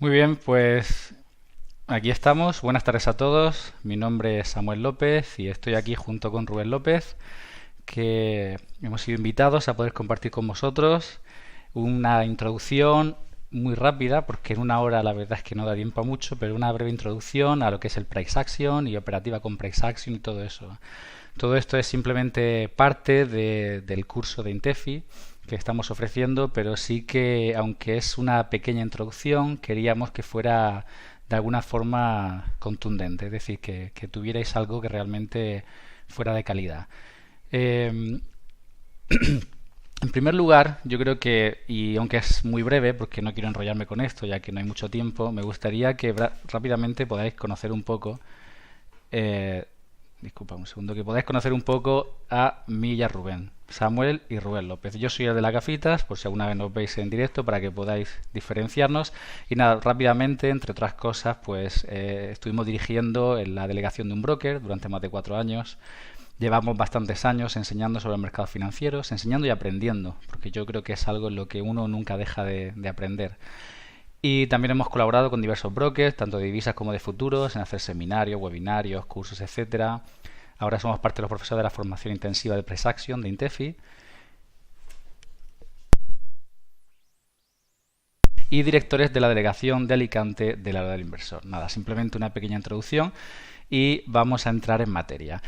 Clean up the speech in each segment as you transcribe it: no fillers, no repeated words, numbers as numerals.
Muy bien, pues aquí estamos. Buenas tardes a todos. Mi nombre es Samuel López y estoy aquí junto con Rubén López, que hemos sido invitados a poder compartir con vosotros una introducción muy rápida, porque en una hora la verdad es que no da tiempo a mucho, pero una breve introducción a lo que es el Price Action y operativa con Price Action y todo eso. Todo esto es simplemente parte del curso de Intefi que estamos ofreciendo, pero sí que, aunque es una pequeña introducción, queríamos que fuera de alguna forma contundente, es decir, que tuvierais algo que realmente fuera de calidad. Eh, en primer lugar, yo creo que, y aunque es muy breve, porque no quiero enrollarme con esto, ya que no hay mucho tiempo, me gustaría que rápidamente podáis conocer un poco eh, disculpa un segundo, que podáis conocer un poco a mí y a Rubén, Samuel y Rubén López. Yo soy el de las gafitas, por si alguna vez nos veis en directo, para que podáis diferenciarnos. Y nada, rápidamente, entre otras cosas, pues estuvimos dirigiendo en la delegación de un broker durante más de 4 años. Llevamos bastantes años enseñando sobre mercados financieros, enseñando y aprendiendo, porque yo creo que es algo en lo que uno nunca deja de aprender. Y también hemos colaborado con diversos brokers, tanto de divisas como de futuros, en hacer seminarios, webinarios, cursos, etcétera. Ahora somos parte de los profesores de la formación intensiva de Price Action de Intefi y directores de la delegación de Alicante de la Hora del Inversor. Nada, simplemente una pequeña introducción y vamos a entrar en materia.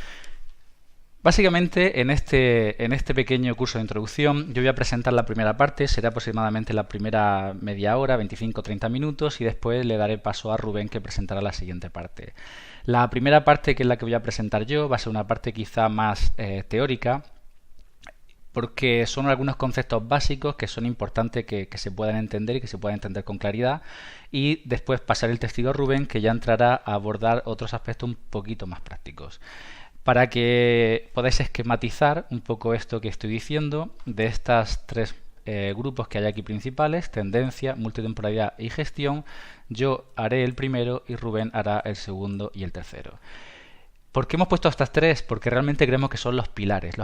Básicamente, en este pequeño curso de introducción, yo voy a presentar la primera parte, será aproximadamente la primera media hora, 25-30 minutos, y después le daré paso a Rubén, que presentará la siguiente parte. La primera parte, que es la que voy a presentar yo, va a ser una parte quizá más teórica, porque son algunos conceptos básicos que son importantes que se puedan entender y que se puedan entender con claridad, y después pasaré el testigo a Rubén, que ya entrará a abordar otros aspectos un poquito más prácticos para que podáis esquematizar un poco esto que estoy diciendo de estas tres grupos que hay aquí principales: tendencia, multitemporalidad y gestión. Yo haré el primero y Rubén hará el segundo y el tercero. ¿Por qué hemos puesto estas tres? Porque realmente creemos que son los pilares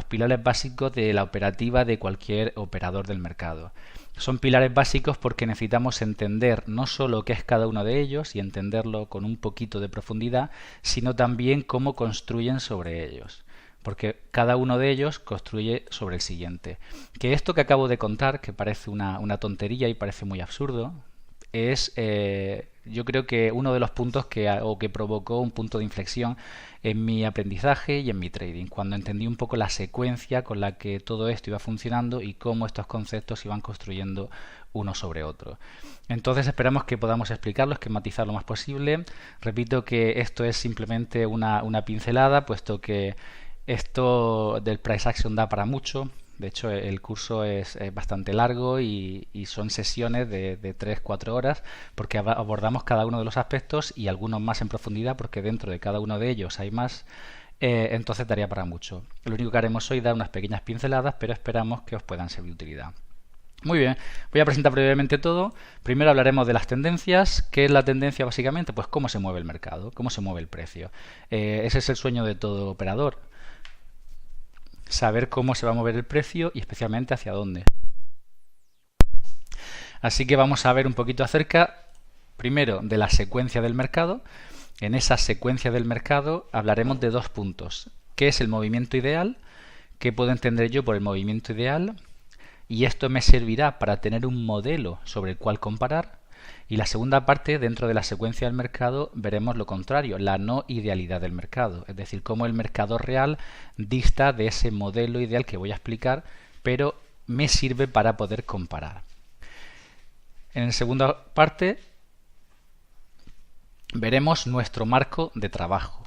básicos de la operativa de cualquier operador del mercado. Son pilares básicos porque necesitamos entender no solo qué es cada uno de ellos y entenderlo con un poquito de profundidad, sino también cómo construyen sobre ellos. Porque cada uno de ellos construye sobre el siguiente. Que esto que acabo de contar, que parece una tontería y parece muy absurdo, es yo creo que uno de los puntos que provocó un punto de inflexión en mi aprendizaje y en mi trading, cuando entendí un poco la secuencia con la que todo esto iba funcionando y cómo estos conceptos se iban construyendo uno sobre otro. Entonces esperamos que podamos explicarlo, esquematizar lo más posible. Repito que esto es simplemente una pincelada, puesto que esto del price action da para mucho. De hecho, el curso es bastante largo y son sesiones de 3-4 horas, porque abordamos cada uno de los aspectos y algunos más en profundidad, porque dentro de cada uno de ellos hay más. Entonces daría para mucho. Lo único que haremos hoy es dar unas pequeñas pinceladas, pero esperamos que os puedan ser de utilidad. Muy bien, voy a presentar brevemente todo. Primero hablaremos de las tendencias. ¿Qué es la tendencia básicamente? Pues cómo se mueve el mercado, cómo se mueve el precio. Ese es el sueño de todo operador: saber cómo se va a mover el precio y especialmente hacia dónde. Así que vamos a ver un poquito acerca, primero, de la secuencia del mercado. En esa secuencia del mercado hablaremos de dos puntos: qué es el movimiento ideal, qué puedo entender yo por el movimiento ideal, y esto me servirá para tener un modelo sobre el cual comparar. Y la segunda parte, dentro de la secuencia del mercado, veremos lo contrario: la no idealidad del mercado, es decir, cómo el mercado real dista de ese modelo ideal que voy a explicar, pero me sirve para poder comparar. En la segunda parte veremos nuestro marco de trabajo.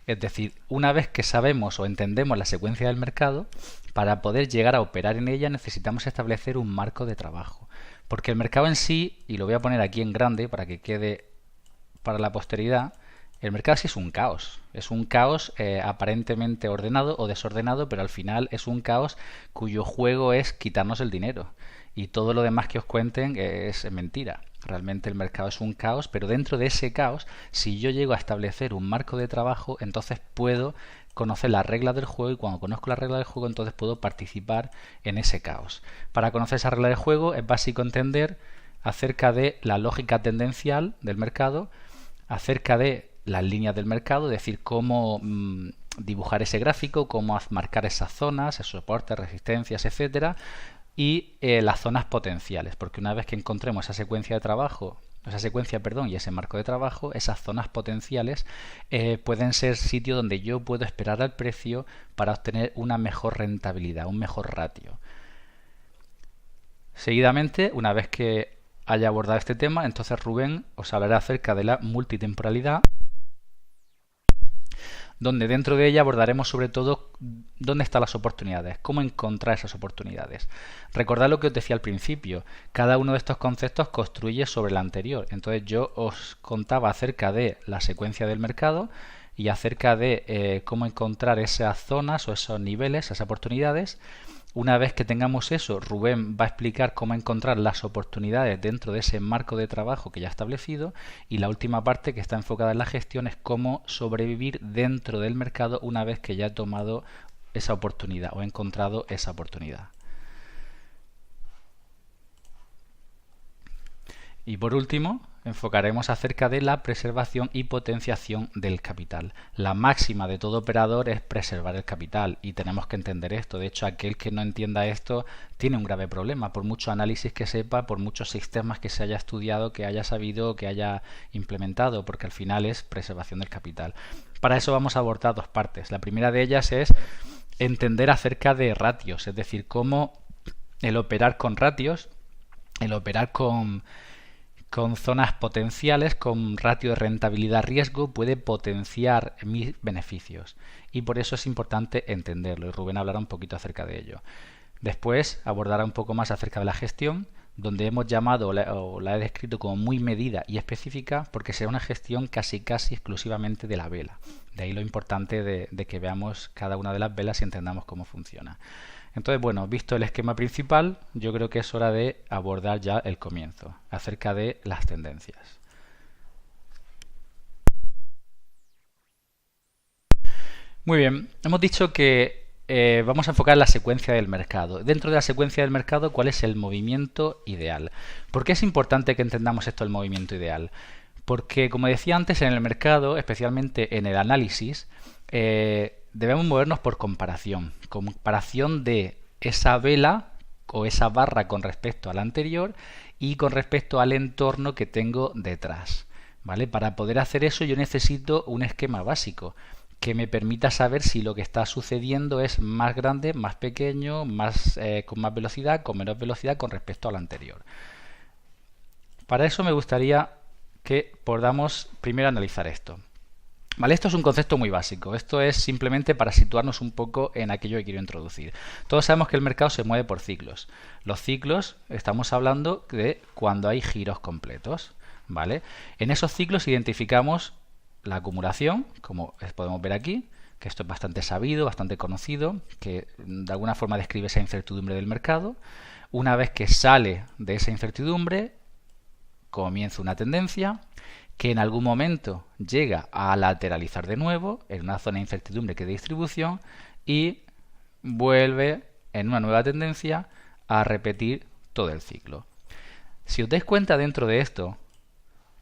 Es decir, una vez que sabemos o entendemos la secuencia del mercado, para poder llegar a operar en ella necesitamos establecer un marco de trabajo. Porque el mercado en sí, y lo voy a poner aquí en grande para que quede para la posteridad, el mercado sí es un caos. Es un caos aparentemente ordenado o desordenado, pero al final es un caos cuyo juego es quitarnos el dinero. Y todo lo demás que os cuenten es mentira. Realmente el mercado es un caos, pero dentro de ese caos, si yo llego a establecer un marco de trabajo, entonces puedo conocer las reglas del juego, y cuando conozco las reglas del juego entonces puedo participar en ese caos. Para conocer esa regla del juego es básico entender acerca de la lógica tendencial del mercado, acerca de las líneas del mercado, es decir, cómo dibujar ese gráfico, cómo marcar esas zonas, esos soportes, resistencias, etcétera, y las zonas potenciales, porque una vez que encontremos esa secuencia de trabajo, y ese marco de trabajo, esas zonas potenciales pueden ser sitios donde yo puedo esperar al precio para obtener una mejor rentabilidad, un mejor ratio. Seguidamente, una vez que haya abordado este tema, entonces Rubén os hablará acerca de la multitemporalidad, donde dentro de ella abordaremos sobre todo dónde están las oportunidades, cómo encontrar esas oportunidades. Recordad lo que os decía al principio, cada uno de estos conceptos construye sobre el anterior. Entonces yo os contaba acerca de la secuencia del mercado y acerca de cómo encontrar esas zonas o esos niveles, esas oportunidades. Una vez que tengamos eso, Rubén va a explicar cómo encontrar las oportunidades dentro de ese marco de trabajo que ya ha establecido, y la última parte, que está enfocada en la gestión, es cómo sobrevivir dentro del mercado una vez que ya he tomado esa oportunidad o he encontrado esa oportunidad. Y por último, enfocaremos acerca de la preservación y potenciación del capital. La máxima de todo operador es preservar el capital, y tenemos que entender esto. De hecho, aquel que no entienda esto tiene un grave problema, por mucho análisis que sepa, por muchos sistemas que se haya estudiado, que haya sabido, que haya implementado, porque al final es preservación del capital. Para eso vamos a abordar dos partes. La primera de ellas es entender acerca de ratios, es decir, cómo el operar con ratios, el operar con zonas potenciales, con ratio de rentabilidad-riesgo, puede potenciar mis beneficios. Y por eso es importante entenderlo, y Rubén hablará un poquito acerca de ello. Después abordará un poco más acerca de la gestión, donde hemos llamado o la he descrito como muy medida y específica, porque será una gestión casi exclusivamente de la vela. De ahí lo importante de que veamos cada una de las velas y entendamos cómo funciona. Entonces, bueno, visto el esquema principal, yo creo que es hora de abordar ya el comienzo, acerca de las tendencias. Muy bien, hemos dicho que vamos a enfocar la secuencia del mercado. Dentro de la secuencia del mercado, ¿cuál es el movimiento ideal? ¿Por qué es importante que entendamos esto del movimiento ideal? Porque, como decía antes, en el mercado, especialmente en el análisis, debemos movernos por comparación de esa vela o esa barra con respecto a la anterior y con respecto al entorno que tengo detrás, ¿vale? Para poder hacer eso yo necesito un esquema básico que me permita saber si lo que está sucediendo es más grande, más pequeño, con más velocidad, con menos velocidad con respecto al anterior. Para eso me gustaría que podamos primero analizar esto. Vale, esto es un concepto muy básico. Esto es simplemente para situarnos un poco en aquello que quiero introducir. Todos sabemos que el mercado se mueve por ciclos. Los ciclos, estamos hablando de cuando hay giros completos, ¿vale? En esos ciclos identificamos la acumulación, como podemos ver aquí, que esto es bastante sabido, bastante conocido, que de alguna forma describe esa incertidumbre del mercado. Una vez que sale de esa incertidumbre, comienza una tendencia que en algún momento llega a lateralizar de nuevo en una zona de incertidumbre que es de distribución y vuelve en una nueva tendencia a repetir todo el ciclo. Si os dais cuenta dentro de esto,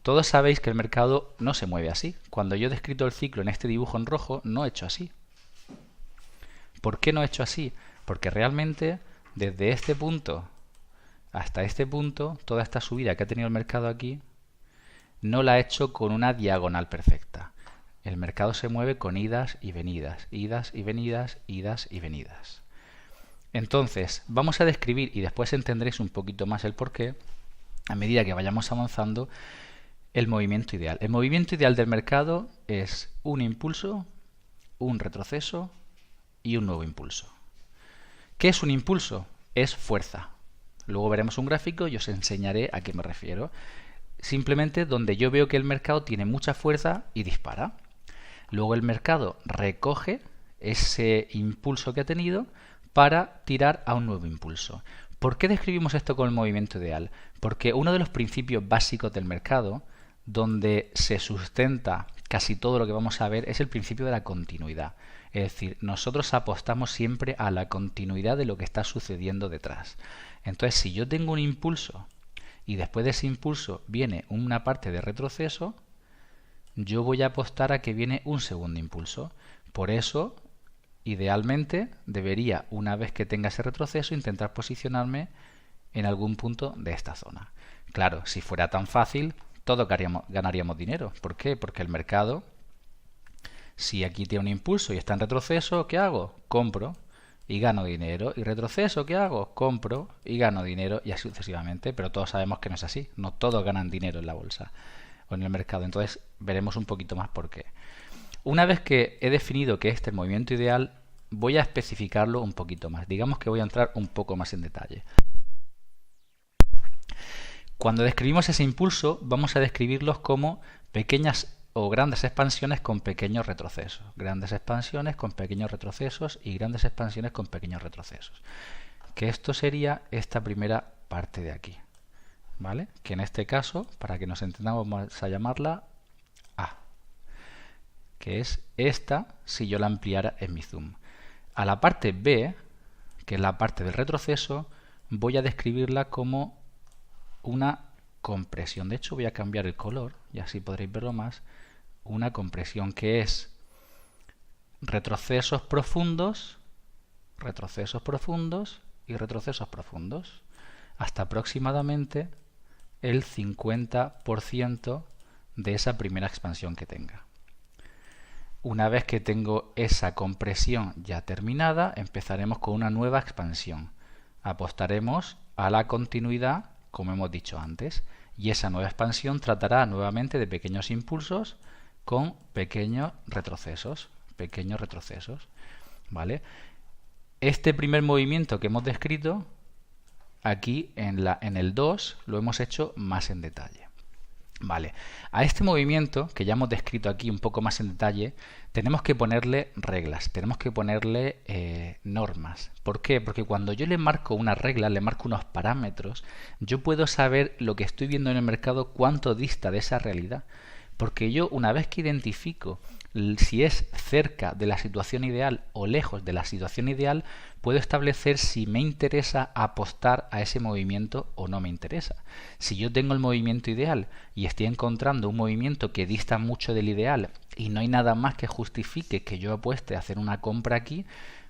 todos sabéis que el mercado no se mueve así. Cuando yo he descrito el ciclo en este dibujo en rojo, no he hecho así. ¿Por qué no he hecho así? Porque realmente desde este punto hasta este punto, toda esta subida que ha tenido el mercado aquí, no la ha hecho con una diagonal perfecta. El mercado se mueve con idas y venidas, idas y venidas, idas y venidas. Entonces, vamos a describir, y después entenderéis un poquito más el porqué, a medida que vayamos avanzando, el movimiento ideal. El movimiento ideal del mercado es un impulso, un retroceso y un nuevo impulso. ¿Qué es un impulso? Es fuerza. Luego veremos un gráfico y os enseñaré a qué me refiero. Simplemente donde yo veo que el mercado tiene mucha fuerza y dispara. Luego el mercado recoge ese impulso que ha tenido para tirar a un nuevo impulso. ¿Por qué describimos esto con el movimiento ideal? Porque uno de los principios básicos del mercado, donde se sustenta casi todo lo que vamos a ver, es el principio de la continuidad. Es decir, nosotros apostamos siempre a la continuidad de lo que está sucediendo detrás. Entonces, si yo tengo un impulso y después de ese impulso viene una parte de retroceso, yo voy a apostar a que viene un segundo impulso. Por eso, idealmente, debería, una vez que tenga ese retroceso, intentar posicionarme en algún punto de esta zona. Claro, si fuera tan fácil, todos ganaríamos dinero. ¿Por qué? Porque el mercado, si aquí tiene un impulso y está en retroceso, ¿qué hago? Compro y gano dinero. Y retroceso, ¿qué hago? Compro y gano dinero, y así sucesivamente. Pero todos sabemos que no es así. No todos ganan dinero en la bolsa o en el mercado. Entonces veremos un poquito más por qué. Una vez que he definido que este es el movimiento ideal, voy a especificarlo un poquito más. Digamos que voy a entrar un poco más en detalle. Cuando describimos ese impulso, vamos a describirlos como pequeñas o grandes expansiones con pequeños retrocesos. Grandes expansiones con pequeños retrocesos y grandes expansiones con pequeños retrocesos. Que esto sería esta primera parte de aquí. ¿Vale? Que en este caso, para que nos entendamos, vamos a llamarla A. Que es esta si yo la ampliara en mi zoom. A la parte B, que es la parte del retroceso, voy a describirla como una compresión. De hecho, voy a cambiar el color y así podréis verlo más. Una compresión que es retrocesos profundos y retrocesos profundos hasta aproximadamente el 50% de esa primera expansión que tenga. Una vez que tengo esa compresión ya terminada, empezaremos con una nueva expansión. Apostaremos a la continuidad, como hemos dicho antes, y esa nueva expansión tratará nuevamente de pequeños impulsos con pequeños retrocesos, ¿vale? Este primer movimiento que hemos descrito aquí en el 2 lo hemos hecho más en detalle. Vale, a este movimiento que ya hemos descrito aquí un poco más en detalle, tenemos que ponerle reglas, tenemos que ponerle normas. ¿Por qué? Porque cuando yo le marco una regla, le marco unos parámetros, yo puedo saber lo que estoy viendo en el mercado cuánto dista de esa realidad. Porque yo, una vez que identifico si es cerca de la situación ideal o lejos de la situación ideal, puedo establecer si me interesa apostar a ese movimiento o no me interesa. Si yo tengo el movimiento ideal y estoy encontrando un movimiento que dista mucho del ideal y no hay nada más que justifique que yo apueste a hacer una compra aquí,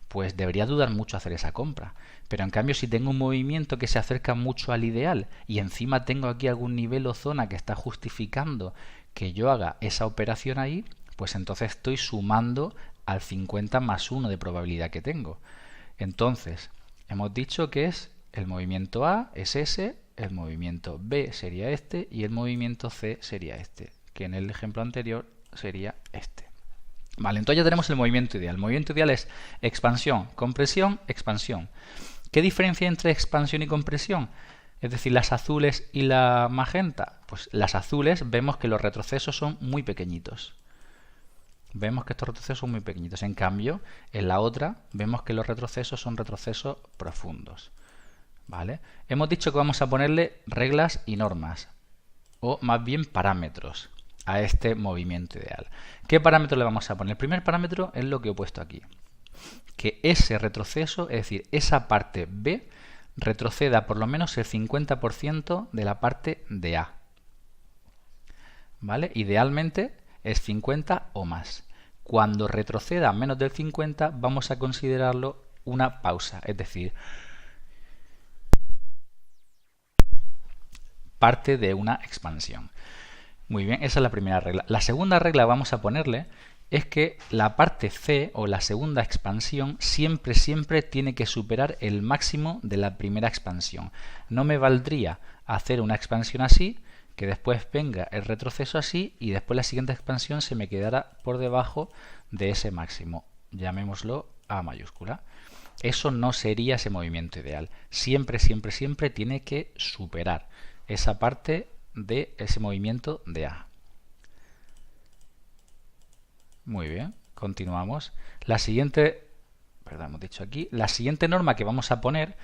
pues debería dudar mucho hacer esa compra. Pero en cambio, si tengo un movimiento que se acerca mucho al ideal y encima tengo aquí algún nivel o zona que está justificando que yo haga esa operación ahí, pues entonces estoy sumando al 50 más 1 de probabilidad que tengo. Entonces, hemos dicho que es el movimiento A es ese, el movimiento B sería este y el movimiento C sería este, que en el ejemplo anterior sería este. Vale, entonces ya tenemos el movimiento ideal. El movimiento ideal es expansión, compresión, expansión. ¿Qué diferencia hay entre expansión y compresión? Es decir, las azules y la magenta. Pues las azules vemos que los retrocesos son muy pequeñitos. Vemos que estos retrocesos son muy pequeñitos. En cambio, en la otra vemos que los retrocesos son retrocesos profundos. ¿Vale? Hemos dicho que vamos a ponerle reglas y normas, o más bien parámetros, a este movimiento ideal. ¿Qué parámetro le vamos a poner? El primer parámetro es lo que he puesto aquí. Que ese retroceso, es decir, esa parte B, retroceda por lo menos el 50% de la parte de A. ¿Vale? Idealmente es 50 o más. Cuando retroceda menos del 50 vamos a considerarlo una pausa, es decir, parte de una expansión. Muy bien, esa es la primera regla. La segunda regla que vamos a ponerle es que la parte C o la segunda expansión siempre tiene que superar el máximo de la primera expansión. No me valdría hacer una expansión así, que después venga el retroceso así y después la siguiente expansión se me quedara por debajo de ese máximo. Llamémoslo A mayúscula. Eso no sería ese movimiento ideal. Siempre tiene que superar esa parte de ese movimiento de A. Muy bien, continuamos. La siguiente norma que vamos a poner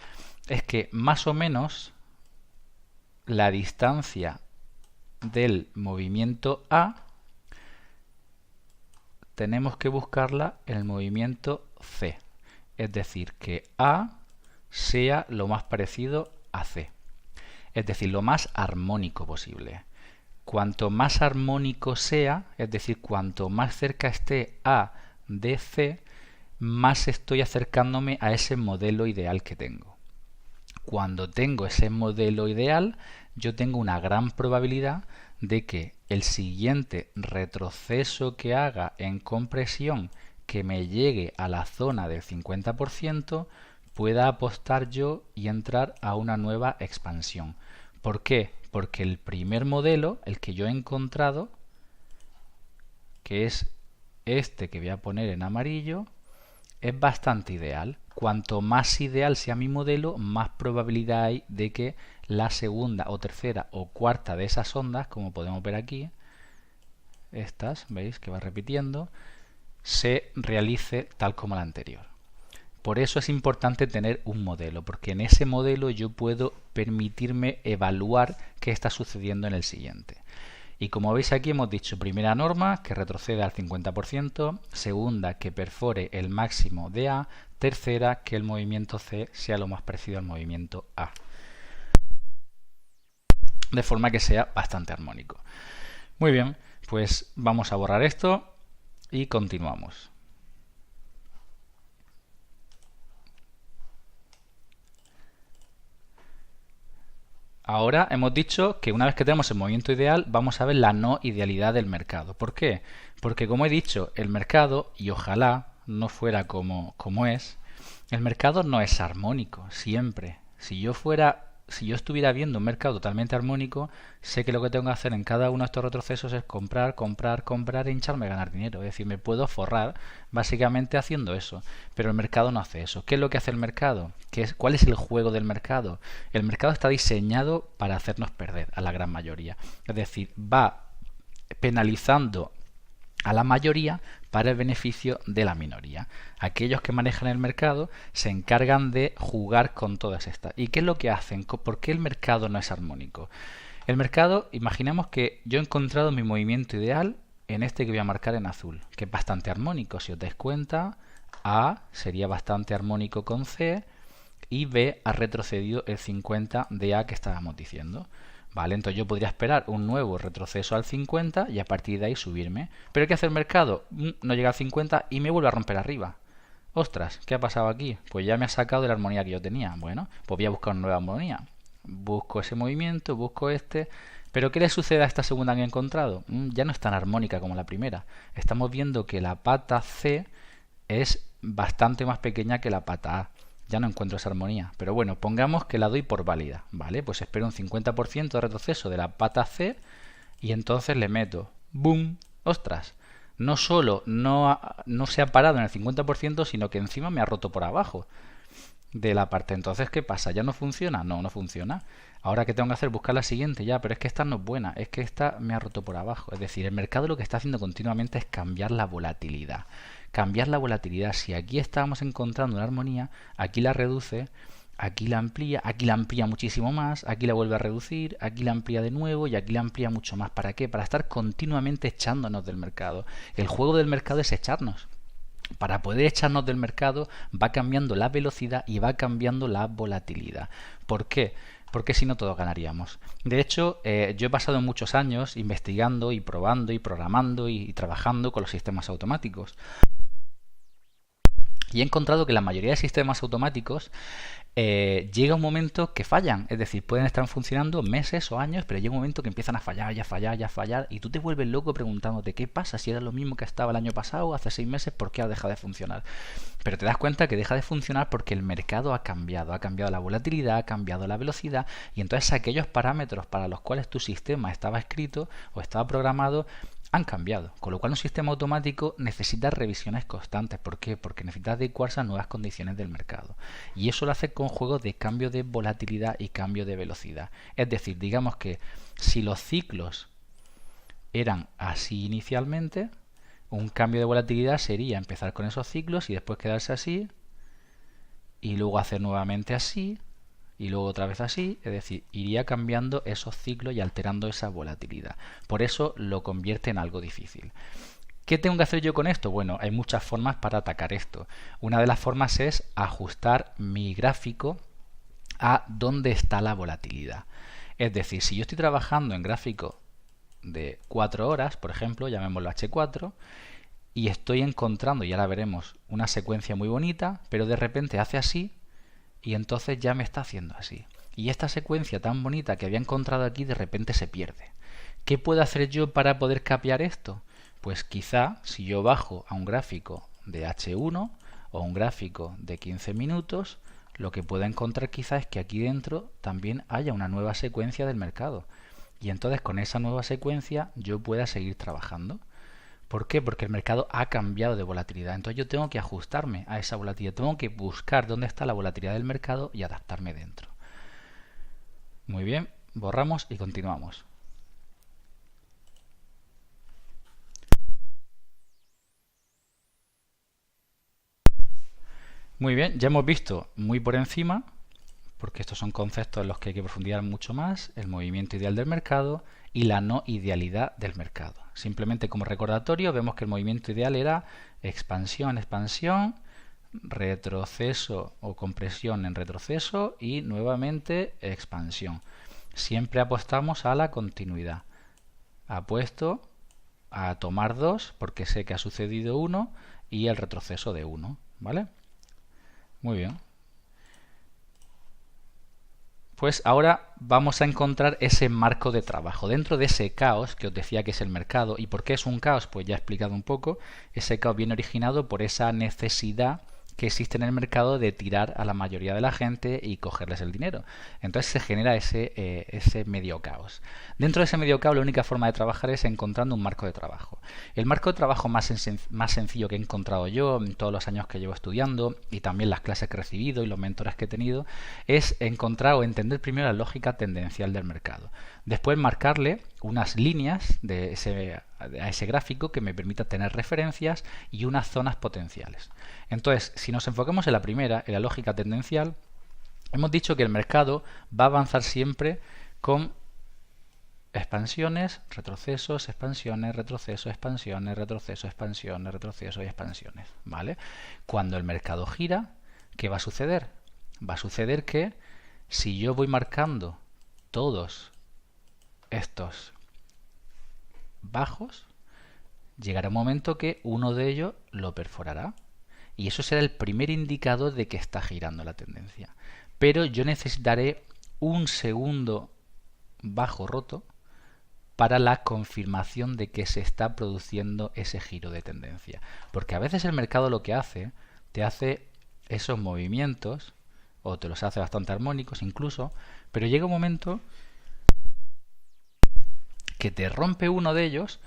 es que más o menos la distancia del movimiento A tenemos que buscarla en el movimiento C. Es decir, que A sea lo más parecido a C. es decir, lo más armónico posible. Cuanto más armónico sea, es decir, cuanto más cerca esté A de C, más estoy acercándome a ese modelo ideal que tengo. Cuando tengo ese modelo ideal, yo tengo una gran probabilidad de que el siguiente retroceso que haga en compresión que me llegue a la zona del 50%, pueda apostar yo y entrar a una nueva expansión. ¿Por qué? Porque el primer modelo, el que yo he encontrado, que es este que voy a poner en amarillo, es bastante ideal. Cuanto más ideal sea mi modelo, más probabilidad hay de que la segunda o tercera o cuarta de esas ondas, como podemos ver aquí, estas, veis que va repitiendo, se realice tal como la anterior. Por eso es importante tener un modelo, porque en ese modelo yo puedo permitirme evaluar qué está sucediendo en el siguiente. Y como veis aquí hemos dicho, primera norma, que retroceda al 50%, segunda, que perfore el máximo de A, tercera, que el movimiento C sea lo más parecido al movimiento A. De forma que sea bastante armónico. Muy bien, pues vamos a borrar esto y continuamos. Ahora hemos dicho que una vez que tenemos el movimiento ideal, vamos a ver la no idealidad del mercado. ¿Por qué? Porque como he dicho, el mercado, y ojalá no fuera como es, el mercado no es armónico, siempre. Si yo estuviera viendo un mercado totalmente armónico, sé que lo que tengo que hacer en cada uno de estos retrocesos es comprar, comprar, comprar e hincharme a ganar dinero. Es decir, me puedo forrar básicamente haciendo eso. Pero el mercado no hace eso. ¿Qué es lo que hace el mercado? ¿Cuál es el juego del mercado? El mercado está diseñado para hacernos perder a la gran mayoría. Es decir, va penalizando a la mayoría para el beneficio de la minoría. Aquellos que manejan el mercado se encargan de jugar con todas estas. ¿Y qué es lo que hacen? ¿Por qué el mercado no es armónico? El mercado, imaginemos que yo he encontrado mi movimiento ideal en este que voy a marcar en azul, que es bastante armónico. Si os dais cuenta, A sería bastante armónico con C y B ha retrocedido el 50 de A que estábamos diciendo. Vale, entonces yo podría esperar un nuevo retroceso al 50 y a partir de ahí subirme. Pero ¿qué hace el mercado? No llega al 50 y me vuelve a romper arriba. Ostras, ¿qué ha pasado aquí? Pues ya me ha sacado de la armonía que yo tenía. Bueno, pues voy a buscar una nueva armonía. Busco ese movimiento, busco este. Pero ¿qué le sucede a esta segunda que he encontrado? Ya no es tan armónica como la primera. Estamos viendo que la pata C es bastante más pequeña que la pata A. Ya no encuentro esa armonía. Pero bueno, pongamos que la doy por válida. Vale, pues espero un 50% de retroceso de la pata C y entonces le meto. ¡Boom! ¡Ostras! No solo no se ha parado en el 50%, sino que encima me ha roto por abajo de la parte. Entonces, ¿qué pasa? ¿Ya no funciona? No, no funciona. Ahora, ¿qué tengo que hacer? Buscar la siguiente ya, pero es que esta no es buena, es que esta me ha roto por abajo. Es decir, el mercado lo que está haciendo continuamente es cambiar la volatilidad. Cambiar la volatilidad. Si aquí estábamos encontrando una armonía, aquí la reduce, aquí la amplía muchísimo más, aquí la vuelve a reducir, aquí la amplía de nuevo y aquí la amplía mucho más. ¿Para qué? Para estar continuamente echándonos del mercado. El juego del mercado es echarnos. Para poder echarnos del mercado va cambiando la velocidad y va cambiando la volatilidad. ¿Por qué? Porque si no todos ganaríamos. De hecho, yo he pasado muchos años investigando y probando y programando y trabajando con los sistemas automáticos. Y he encontrado que la mayoría de sistemas automáticos llega un momento que fallan. Es decir, pueden estar funcionando meses o años, pero llega un momento que empiezan a fallar, y a fallar, y a fallar. Y tú te vuelves loco preguntándote qué pasa si era lo mismo que estaba el año pasado, hace 6 meses, ¿por qué ha dejado de funcionar? Pero te das cuenta que deja de funcionar porque el mercado ha cambiado la volatilidad, ha cambiado la velocidad, y entonces aquellos parámetros para los cuales tu sistema estaba escrito o estaba programado han cambiado, con lo cual un sistema automático necesita revisiones constantes. ¿Por qué? Porque necesita adecuarse a nuevas condiciones del mercado. Y eso lo hace con juegos de cambio de volatilidad y cambio de velocidad. Es decir, digamos que si los ciclos eran así inicialmente, un cambio de volatilidad sería empezar con esos ciclos y después quedarse así, y luego hacer nuevamente así, y luego otra vez así, es decir, iría cambiando esos ciclos y alterando esa volatilidad. Por eso lo convierte en algo difícil. ¿Qué tengo que hacer yo con esto? Bueno, hay muchas formas para atacar esto. Una de las formas es ajustar mi gráfico a dónde está la volatilidad. Es decir, si yo estoy trabajando en gráfico de 4 horas, por ejemplo, llamémoslo H4, y estoy encontrando, y ahora veremos, una secuencia muy bonita, pero de repente hace así y entonces ya me está haciendo así. Y esta secuencia tan bonita que había encontrado aquí de repente se pierde. ¿Qué puedo hacer yo para poder capear esto? Pues quizá si yo bajo a un gráfico de H1 o un gráfico de 15 minutos, lo que pueda encontrar quizá es que aquí dentro también haya una nueva secuencia del mercado. Y entonces con esa nueva secuencia yo pueda seguir trabajando. ¿Por qué? Porque el mercado ha cambiado de volatilidad. Entonces yo tengo que ajustarme a esa volatilidad. Tengo que buscar dónde está la volatilidad del mercado y adaptarme dentro. Muy bien, borramos y continuamos. Muy bien, ya hemos visto muy por encima, porque estos son conceptos en los que hay que profundizar mucho más, el movimiento ideal del mercado y la no idealidad del mercado. Simplemente como recordatorio vemos que el movimiento ideal era expansión, expansión, retroceso o compresión en retroceso y nuevamente expansión. Siempre apostamos a la continuidad. Apuesto a tomar 2 porque sé que ha sucedido 1 y el retroceso de 1, ¿vale? Muy bien. Pues ahora vamos a encontrar ese marco de trabajo. Dentro de ese caos que os decía que es el mercado. ¿Y por qué es un caos? Pues ya he explicado un poco. Ese caos viene originado por esa necesidad que existe en el mercado de tirar a la mayoría de la gente y cogerles el dinero. Entonces se genera ese medio caos. Dentro de ese medio caos la única forma de trabajar es encontrando un marco de trabajo. El marco de trabajo más sencillo que he encontrado yo en todos los años que llevo estudiando y también las clases que he recibido y los mentores que he tenido es encontrar o entender primero la lógica tendencial del mercado. Después marcarle unas líneas a ese gráfico que me permita tener referencias y unas zonas potenciales. Entonces, si nos enfocamos en la primera, en la lógica tendencial, hemos dicho que el mercado va a avanzar siempre con expansiones, retrocesos, expansiones, retrocesos, expansiones, retrocesos, expansiones, retrocesos y expansiones, ¿vale? Cuando el mercado gira, ¿qué va a suceder? Va a suceder que si yo voy marcando todos estos bajos, llegará un momento que uno de ellos lo perforará. Y eso será el primer indicador de que está girando la tendencia. Pero yo necesitaré un segundo bajo roto para la confirmación de que se está produciendo ese giro de tendencia. Porque a veces el mercado lo que hace, te hace esos movimientos, o te los hace bastante armónicos incluso, pero llega un momento que te rompe uno de ellos.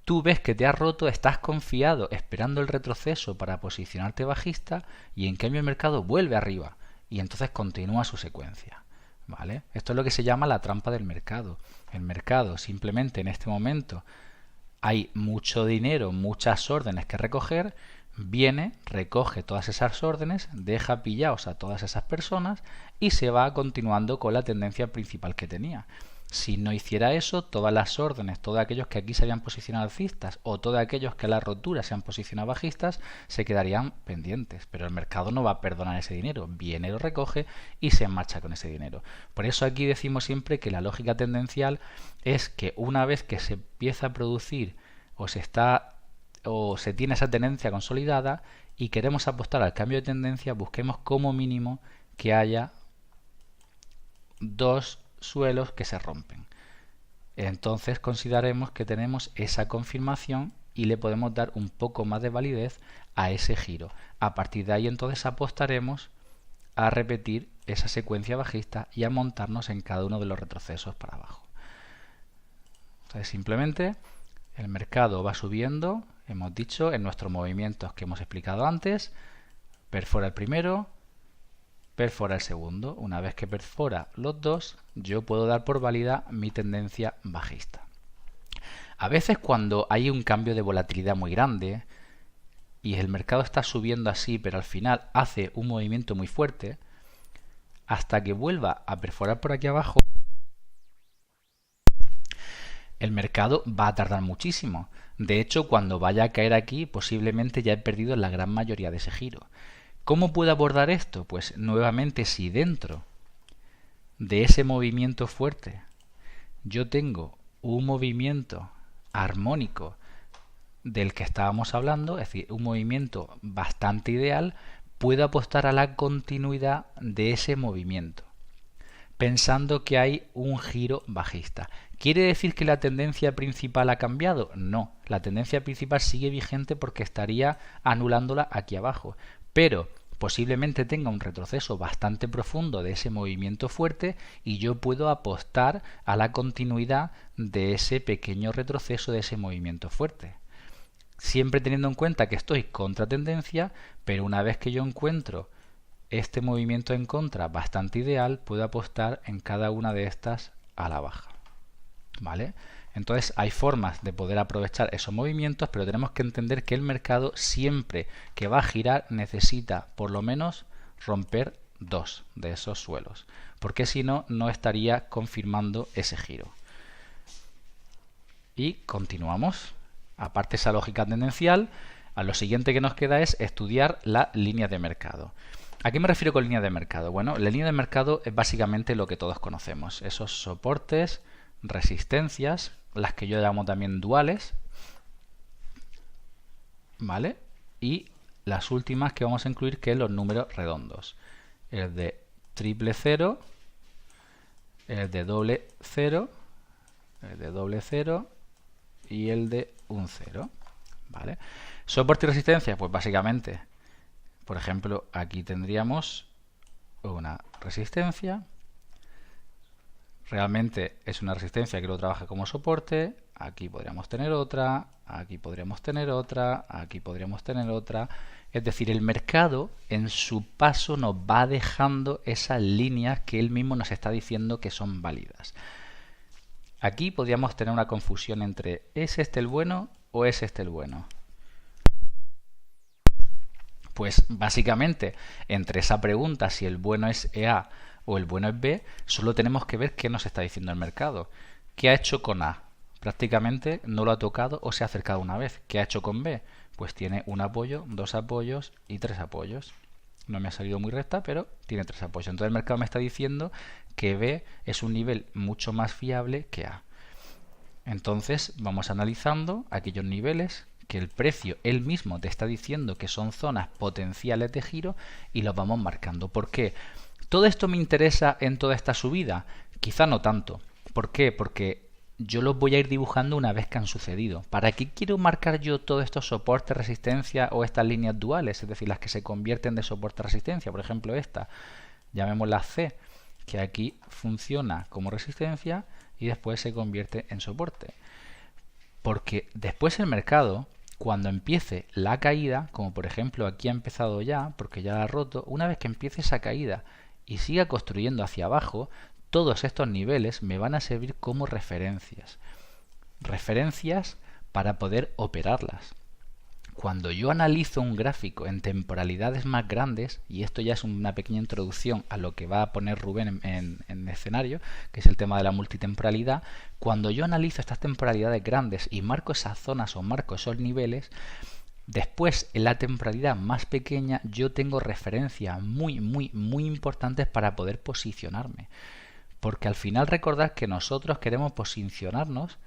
Tú ves que te has roto, estás confiado esperando el retroceso para posicionarte bajista y en cambio el mercado vuelve arriba y entonces continúa su secuencia, ¿vale? Esto es lo que se llama la trampa del mercado. El mercado simplemente en este momento hay mucho dinero, muchas órdenes que recoger, viene, recoge todas esas órdenes, deja pillados a todas esas personas y se va continuando con la tendencia principal que tenía. Si no hiciera eso, todas las órdenes, todos aquellos que aquí se habían posicionado alcistas o todos aquellos que a la rotura se han posicionado bajistas, se quedarían pendientes. Pero el mercado no va a perdonar ese dinero. Viene, lo recoge y se marcha con ese dinero. Por eso aquí decimos siempre que la lógica tendencial es que una vez que se empieza a producir o se tiene esa tendencia consolidada y queremos apostar al cambio de tendencia, busquemos como mínimo que haya dos suelos que se rompen. Entonces consideremos que tenemos esa confirmación y le podemos dar un poco más de validez a ese giro. A partir de ahí entonces apostaremos a repetir esa secuencia bajista y a montarnos en cada uno de los retrocesos para abajo. Entonces simplemente el mercado va subiendo, hemos dicho en nuestros movimientos que hemos explicado antes, perfora el primero, perfora el segundo. Una vez que perfora los dos, yo puedo dar por válida mi tendencia bajista. A veces cuando hay un cambio de volatilidad muy grande y el mercado está subiendo así, pero al final hace un movimiento muy fuerte, hasta que vuelva a perforar por aquí abajo, el mercado va a tardar muchísimo. De hecho, cuando vaya a caer aquí, posiblemente ya he perdido la gran mayoría de ese giro. ¿Cómo puedo abordar esto? Pues nuevamente si dentro de ese movimiento fuerte yo tengo un movimiento armónico del que estábamos hablando, es decir, un movimiento bastante ideal, puedo apostar a la continuidad de ese movimiento, pensando que hay un giro bajista. ¿Quiere decir que la tendencia principal ha cambiado? No, la tendencia principal sigue vigente porque estaría anulándola aquí abajo, pero posiblemente tenga un retroceso bastante profundo de ese movimiento fuerte y yo puedo apostar a la continuidad de ese pequeño retroceso de ese movimiento fuerte. Siempre teniendo en cuenta que estoy contra tendencia, pero una vez que yo encuentro este movimiento en contra bastante ideal, puedo apostar en cada una de estas a la baja. ¿Vale? Entonces hay formas de poder aprovechar esos movimientos, pero tenemos que entender que el mercado siempre que va a girar necesita por lo menos romper dos de esos suelos, porque si no, no estaría confirmando ese giro. Y continuamos. Aparte esa lógica tendencial, a lo siguiente que nos queda es estudiar la línea de mercado. ¿A qué me refiero con línea de mercado? Bueno, la línea de mercado es básicamente lo que todos conocemos, esos soportes, resistencias, las que yo llamo también duales, ¿vale? Y las últimas que vamos a incluir, que es los números redondos, el de triple cero, el de doble cero, el de doble cero y el de un cero, ¿vale? Soporte y resistencia, pues básicamente, por ejemplo, aquí tendríamos una resistencia. Realmente es una resistencia que lo trabaja como soporte. Aquí podríamos tener otra, aquí podríamos tener otra, aquí podríamos tener otra. Es decir, el mercado en su paso nos va dejando esas líneas que él mismo nos está diciendo que son válidas. Aquí podríamos tener una confusión entre ¿es este el bueno o es este el bueno? Pues básicamente entre esa pregunta si el bueno es A o el bueno es B, solo tenemos que ver qué nos está diciendo el mercado. ¿Qué ha hecho con A? Prácticamente no lo ha tocado o se ha acercado una vez. ¿Qué ha hecho con B? Pues tiene un apoyo, dos apoyos y tres apoyos. No me ha salido muy recta, pero tiene tres apoyos. Entonces el mercado me está diciendo que B es un nivel mucho más fiable que A. Entonces vamos analizando aquellos niveles que el precio él mismo te está diciendo que son zonas potenciales de giro y los vamos marcando. ¿Por qué? ¿Todo esto me interesa en toda esta subida? Quizá no tanto. ¿Por qué? Porque yo los voy a ir dibujando una vez que han sucedido. ¿Para qué quiero marcar yo todos estos soportes, resistencia o estas líneas duales? Es decir, las que se convierten de soporte a resistencia. Por ejemplo, esta, llamémosla C, que aquí funciona como resistencia y después se convierte en soporte. Porque después el mercado, cuando empiece la caída, como por ejemplo aquí ha empezado ya, porque ya la ha roto, una vez que empiece esa caída y siga construyendo hacia abajo, todos estos niveles me van a servir como referencias. Referencias para poder operarlas. Cuando yo analizo un gráfico en temporalidades más grandes, y esto ya es una pequeña introducción a lo que va a poner Rubén en el escenario, que es el tema de la multitemporalidad, cuando yo analizo estas temporalidades grandes y marco esas zonas o marco esos niveles, después en la temporalidad más pequeña yo tengo referencias muy importantes para poder posicionarme. Porque al final recordad que nosotros queremos posicionarnos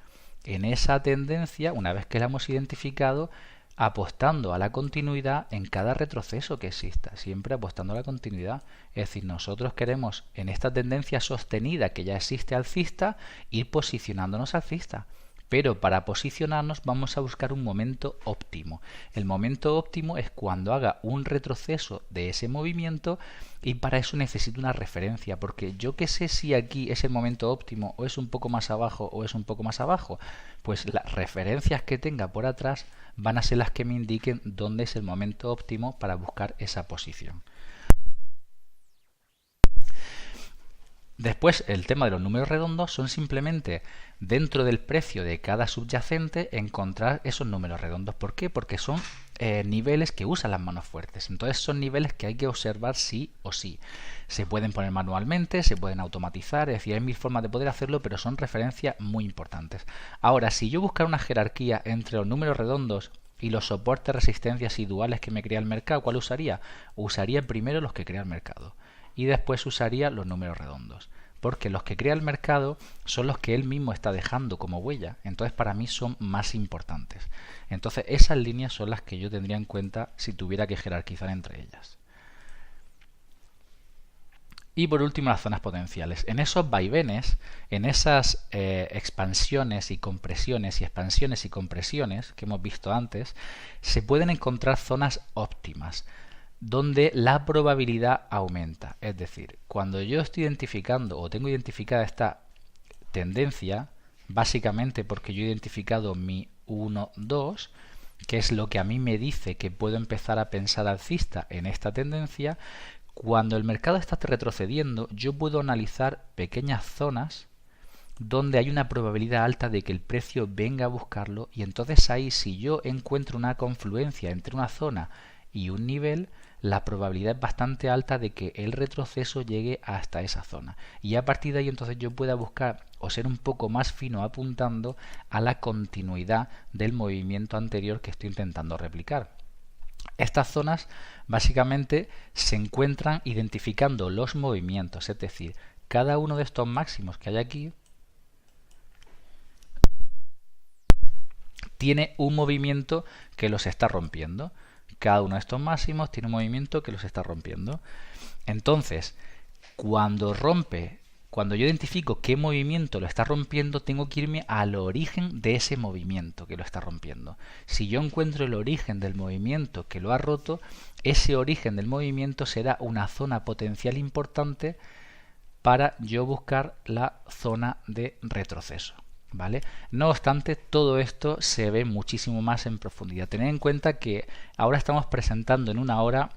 en esa tendencia, una vez que la hemos identificado, apostando a la continuidad en cada retroceso que exista, siempre apostando a la continuidad. Es decir, nosotros queremos en esta tendencia sostenida que ya existe alcista, ir posicionándonos alcista. Pero para posicionarnos vamos a buscar un momento óptimo. El momento óptimo es cuando haga un retroceso de ese movimiento y para eso necesito una referencia, porque yo qué sé si aquí es el momento óptimo o es un poco más abajo o es un poco más abajo. Pues las referencias que tenga por atrás van a ser las que me indiquen dónde es el momento óptimo para buscar esa posición. Después, el tema de los números redondos son simplemente dentro del precio de cada subyacente encontrar esos números redondos. ¿Por qué? Porque son niveles que usan las manos fuertes. Entonces son niveles que hay que observar sí o sí. Se pueden poner manualmente, se pueden automatizar, es decir, hay mil formas de poder hacerlo, pero son referencias muy importantes. Ahora, si yo buscara una jerarquía entre los números redondos y los soportes, resistencias y duales que me crea el mercado, ¿cuál usaría? Usaría primero los que crea el mercado y después usaría los números redondos. porque los que crea el mercado son los que él mismo está dejando como huella. Entonces para mí son más importantes. Entonces esas líneas son las que yo tendría en cuenta si tuviera que jerarquizar entre ellas. Y por último, las zonas potenciales. En esos vaivenes, en esas expansiones y compresiones y expansiones y compresiones que hemos visto antes, se pueden encontrar zonas óptimas donde la probabilidad aumenta. Es decir, cuando yo estoy identificando o tengo identificada esta tendencia, básicamente porque yo he identificado mi 1, 2, que es lo que a mí me dice que puedo empezar a pensar alcista en esta tendencia, cuando el mercado está retrocediendo, yo puedo analizar pequeñas zonas donde hay una probabilidad alta de que el precio venga a buscarlo, y entonces ahí, si yo encuentro una confluencia entre una zona y un nivel, la probabilidad es bastante alta de que el retroceso llegue hasta esa zona. Y a partir de ahí entonces yo pueda buscar o ser un poco más fino apuntando a la continuidad del movimiento anterior que estoy intentando replicar. Estas zonas básicamente se encuentran identificando los movimientos, es decir, cada uno de estos máximos que hay aquí tiene un movimiento que los está rompiendo. Cada uno de estos máximos tiene un movimiento que los está rompiendo. Entonces, cuando yo identifico qué movimiento lo está rompiendo, tengo que irme al origen de ese movimiento que lo está rompiendo. Si yo encuentro el origen del movimiento que lo ha roto, ese origen del movimiento será una zona potencial importante para yo buscar la zona de retroceso. ¿Vale? No obstante, todo esto se ve muchísimo más en profundidad. Tened en cuenta que ahora estamos presentando en una hora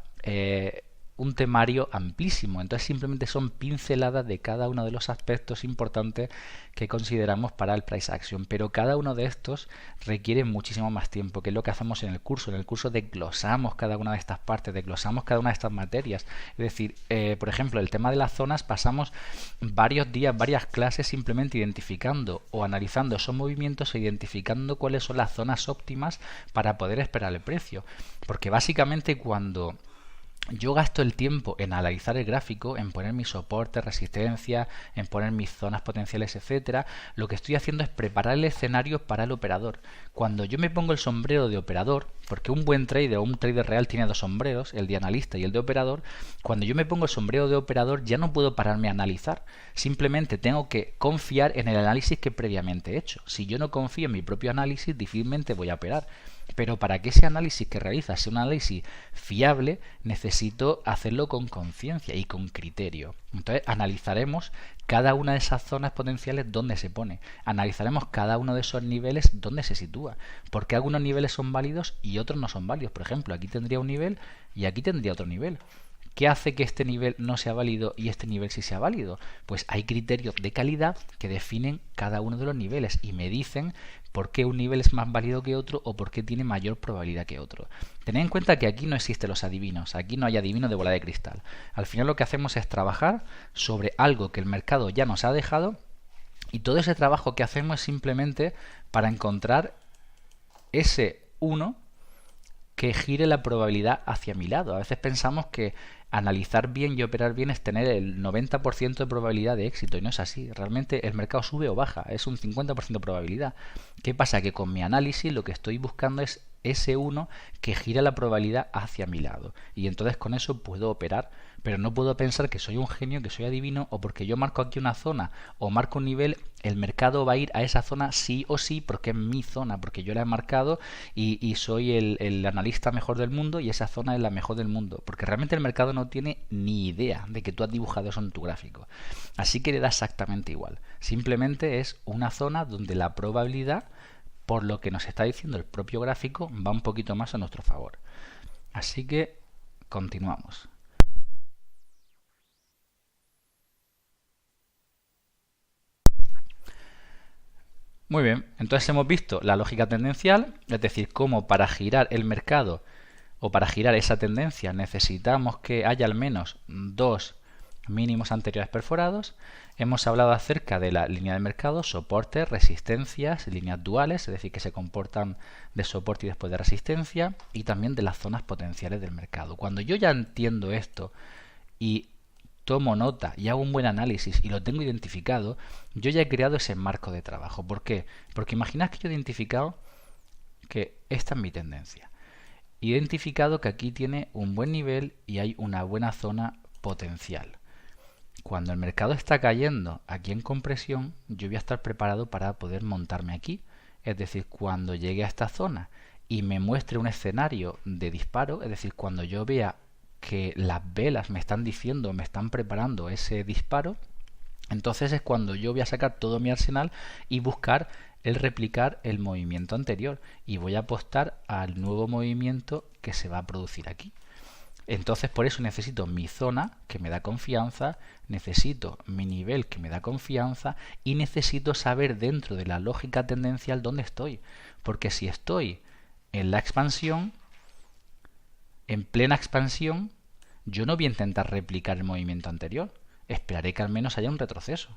un temario amplísimo, entonces simplemente son pinceladas de cada uno de los aspectos importantes que consideramos para el price action, pero cada uno de estos requiere muchísimo más tiempo, que es lo que hacemos en el curso. En el curso desglosamos cada una de estas partes, desglosamos cada una de estas materias, es decir, por ejemplo, el tema de las zonas, pasamos varios días, varias clases simplemente identificando o analizando esos movimientos e identificando cuáles son las zonas óptimas para poder esperar el precio, porque básicamente cuando yo gasto el tiempo en analizar el gráfico, en poner mis soportes, resistencia, en poner mis zonas potenciales, etcétera, lo que estoy haciendo es preparar el escenario para el operador. Cuando yo me pongo el sombrero de operador, porque un buen trader o un trader real tiene dos sombreros, el de analista y el de operador, cuando yo me pongo el sombrero de operador ya no puedo pararme a analizar, simplemente tengo que confiar en el análisis que previamente he hecho. Si yo no confío en mi propio análisis, difícilmente voy a operar. Pero para que ese análisis que realiza sea un análisis fiable, necesito hacerlo con conciencia y con criterio. Entonces analizaremos cada una de esas zonas potenciales dónde se pone. Analizaremos cada uno de esos niveles dónde se sitúa. Porque algunos niveles son válidos y otros no son válidos. Por ejemplo, aquí tendría un nivel y aquí tendría otro nivel. ¿Qué hace que este nivel no sea válido y este nivel sí sea válido? Pues hay criterios de calidad que definen cada uno de los niveles y me dicen por qué un nivel es más válido que otro o por qué tiene mayor probabilidad que otro. Tened en cuenta que aquí no existen los adivinos, aquí no hay adivino de bola de cristal. Al final lo que hacemos es trabajar sobre algo que el mercado ya nos ha dejado, y todo ese trabajo que hacemos es simplemente para encontrar ese 1 que gire la probabilidad hacia mi lado. A veces pensamos que analizar bien y operar bien es tener el 90% de probabilidad de éxito, y no es así. Realmente el mercado sube o baja, es un 50% de probabilidad. ¿Qué pasa? Que con mi análisis lo que estoy buscando es ese 1 que gira la probabilidad hacia mi lado, y entonces con eso puedo operar. Pero no puedo pensar que soy un genio, que soy adivino, o porque yo marco aquí una zona o marco un nivel, el mercado va a ir a esa zona sí o sí porque es mi zona, porque yo la he marcado y soy el analista mejor del mundo y esa zona es la mejor del mundo. Porque realmente el mercado no tiene ni idea de que tú has dibujado eso en tu gráfico. Así que le da exactamente igual. Simplemente es una zona donde la probabilidad, por lo que nos está diciendo el propio gráfico, va un poquito más a nuestro favor. Así que continuamos. Muy bien, entonces hemos visto la lógica tendencial, es decir, cómo para girar el mercado o para girar esa tendencia necesitamos que haya al menos dos mínimos anteriores perforados. Hemos hablado acerca de la línea de mercado, soportes, resistencias, líneas duales, es decir, que se comportan de soporte y después de resistencia, y también de las zonas potenciales del mercado. Cuando yo ya entiendo esto y tomo nota y hago un buen análisis y lo tengo identificado, yo ya he creado ese marco de trabajo. ¿Por qué? Porque imaginad que yo he identificado que esta es mi tendencia. Identificado que aquí tiene un buen nivel y hay una buena zona potencial. Cuando el mercado está cayendo aquí en compresión, yo voy a estar preparado para poder montarme aquí. Es decir, cuando llegue a esta zona y me muestre un escenario de disparo, es decir, cuando yo vea que las velas me están diciendo, me están preparando ese disparo, entonces es cuando yo voy a sacar todo mi arsenal y buscar el replicar el movimiento anterior, y voy a apostar al nuevo movimiento que se va a producir aquí. Entonces por eso necesito mi zona que me da confianza, necesito mi nivel que me da confianza y necesito saber dentro de la lógica tendencial dónde estoy. Porque si estoy en la expansión, en plena expansión, yo no voy a intentar replicar el movimiento anterior. Esperaré que al menos haya un retroceso.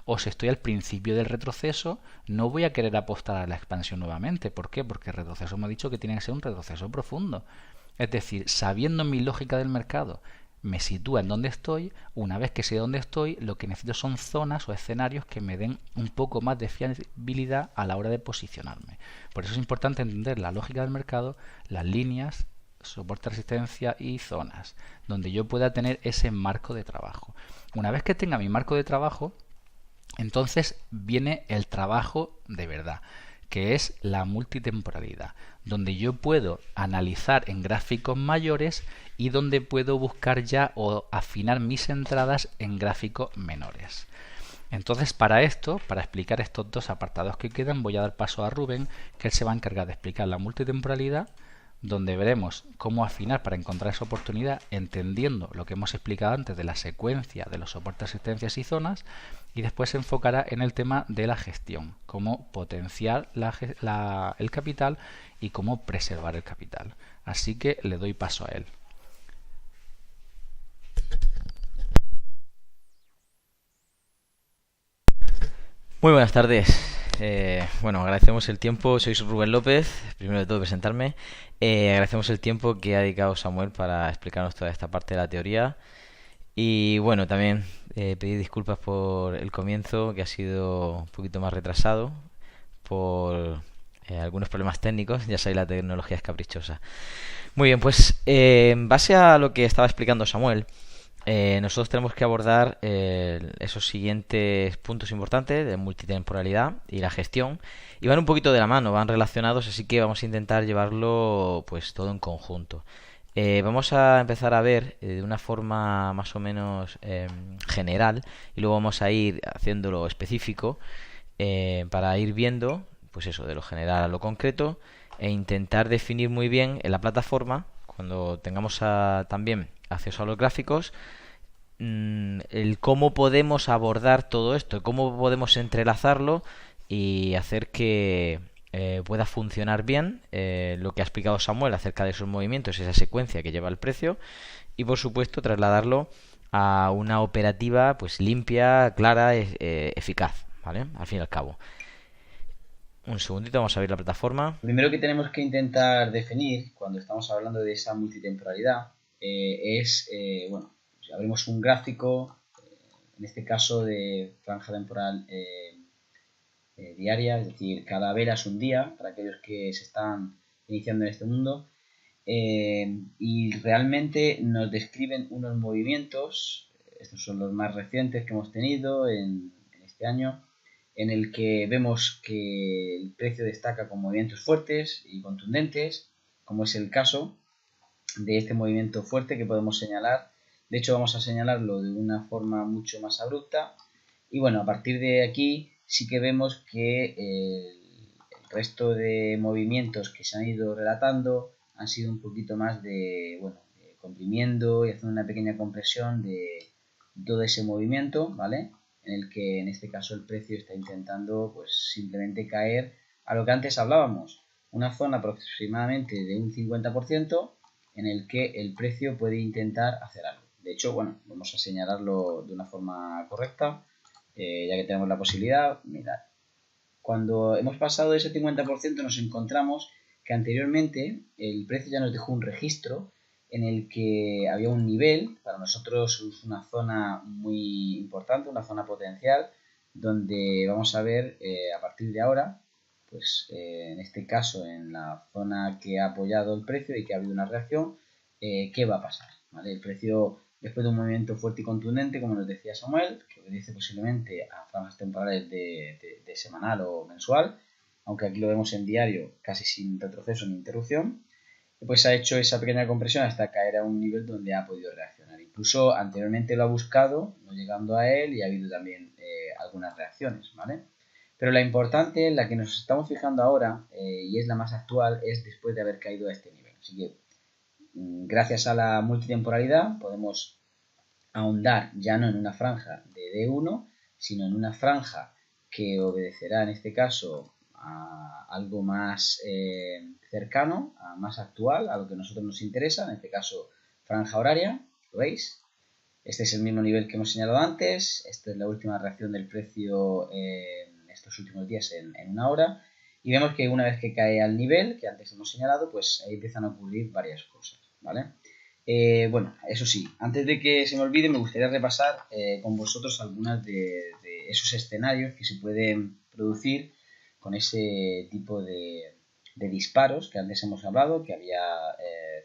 O si estoy al principio del retroceso, no voy a querer apostar a la expansión nuevamente. ¿Por qué? Porque el retroceso me ha dicho que tiene que ser un retroceso profundo. Es decir, sabiendo mi lógica del mercado, me sitúa en donde estoy. Una vez que sé dónde estoy, lo que necesito son zonas o escenarios que me den un poco más de fiabilidad a la hora de posicionarme. Por eso es importante entender la lógica del mercado, las líneas, soporte, resistencia y zonas, donde yo pueda tener ese marco de trabajo. Una vez que tenga mi marco de trabajo, entonces viene el trabajo de verdad, que es la multitemporalidad, donde yo puedo analizar en gráficos mayores y donde puedo buscar ya o afinar mis entradas en gráficos menores. Entonces, para esto, para explicar estos dos apartados que quedan, voy a dar paso a Rubén, que él se va a encargar de explicar la multitemporalidad, donde veremos cómo afinar para encontrar esa oportunidad, entendiendo lo que hemos explicado antes de la secuencia de los soportes, resistencias y zonas, y después se enfocará en el tema de la gestión, cómo potenciar el capital y cómo preservar el capital. Así que le doy paso a él. Muy buenas tardes. Bueno, agradecemos el tiempo. Soy Rubén López. Primero de todo, presentarme. Agradecemos el tiempo que ha dedicado Samuel para explicarnos toda esta parte de la teoría. Y bueno, también pedir disculpas por el comienzo, que ha sido un poquito más retrasado por algunos problemas técnicos. Ya sabéis, la tecnología es caprichosa. Muy bien, pues en base a lo que estaba explicando Samuel, nosotros tenemos que abordar esos siguientes puntos importantes de multitemporalidad y la gestión, y van un poquito de la mano, van relacionados, así que vamos a intentar llevarlo pues todo en conjunto. Vamos a empezar a ver de una forma más o menos general, y luego vamos a ir haciéndolo específico para ir viendo pues eso, de lo general a lo concreto, e intentar definir muy bien en la plataforma, cuando tengamos también acceso a los gráficos, el cómo podemos abordar todo esto, cómo podemos entrelazarlo y hacer que pueda funcionar bien lo que ha explicado Samuel acerca de esos movimientos, esa secuencia que lleva el precio, y por supuesto trasladarlo a una operativa pues limpia, clara, eficaz, ¿vale? Al fin y al cabo. Un segundito, vamos a abrir la plataforma. Lo primero que tenemos que intentar definir cuando estamos hablando de esa multitemporalidad bueno, si abrimos un gráfico, en este caso de franja temporal diaria, es decir, cada vela es un día para aquellos que se están iniciando en este mundo, y realmente nos describen unos movimientos, estos son los más recientes que hemos tenido en este año, en el que vemos que el precio destaca con movimientos fuertes y contundentes, como es el caso de este movimiento fuerte que podemos señalar. De hecho, vamos a señalarlo de una forma mucho más abrupta, y bueno, a partir de aquí sí que vemos que el resto de movimientos que se han ido relatando han sido un poquito más de, bueno, comprimiendo y haciendo una pequeña compresión de todo ese movimiento, ¿vale? En el que en este caso el precio está intentando pues simplemente caer a lo que antes hablábamos, una zona aproximadamente de un 50% en el que el precio puede intentar hacer algo. De hecho, bueno, vamos a señalarlo de una forma correcta, ya que tenemos la posibilidad. Mirad, cuando hemos pasado ese 50% nos encontramos que anteriormente el precio ya nos dejó un registro en el que había un nivel, para nosotros es una zona muy importante, una zona potencial, donde vamos a ver a partir de ahora, pues en este caso en la zona que ha apoyado el precio y que ha habido una reacción, qué va a pasar, ¿vale? El precio, después de un movimiento fuerte y contundente, como nos decía Samuel, que obedece posiblemente a franjas temporales de semanal o mensual, aunque aquí lo vemos en diario casi sin retroceso ni interrupción, pues ha hecho esa pequeña compresión hasta caer a un nivel donde ha podido reaccionar. Incluso anteriormente lo ha buscado, no llegando a él, y ha habido también algunas reacciones, ¿vale? Pero la importante, la que nos estamos fijando ahora, y es la más actual, es después de haber caído a este nivel. Así que, gracias a la multitemporalidad, podemos ahondar ya no en una franja de D1, sino en una franja que obedecerá en este caso a algo más cercano, a más actual, a lo que a nosotros nos interesa, en este caso franja horaria, ¿lo veis? Este es el mismo nivel que hemos señalado antes, esta es la última reacción del precio en estos últimos días en una hora, y vemos que una vez que cae al nivel que antes hemos señalado, pues ahí empiezan a ocurrir varias cosas, ¿vale? Bueno, eso sí, antes de que se me olvide, me gustaría repasar con vosotros algunos de esos escenarios que se pueden producir con ese tipo de disparos que antes hemos hablado, que había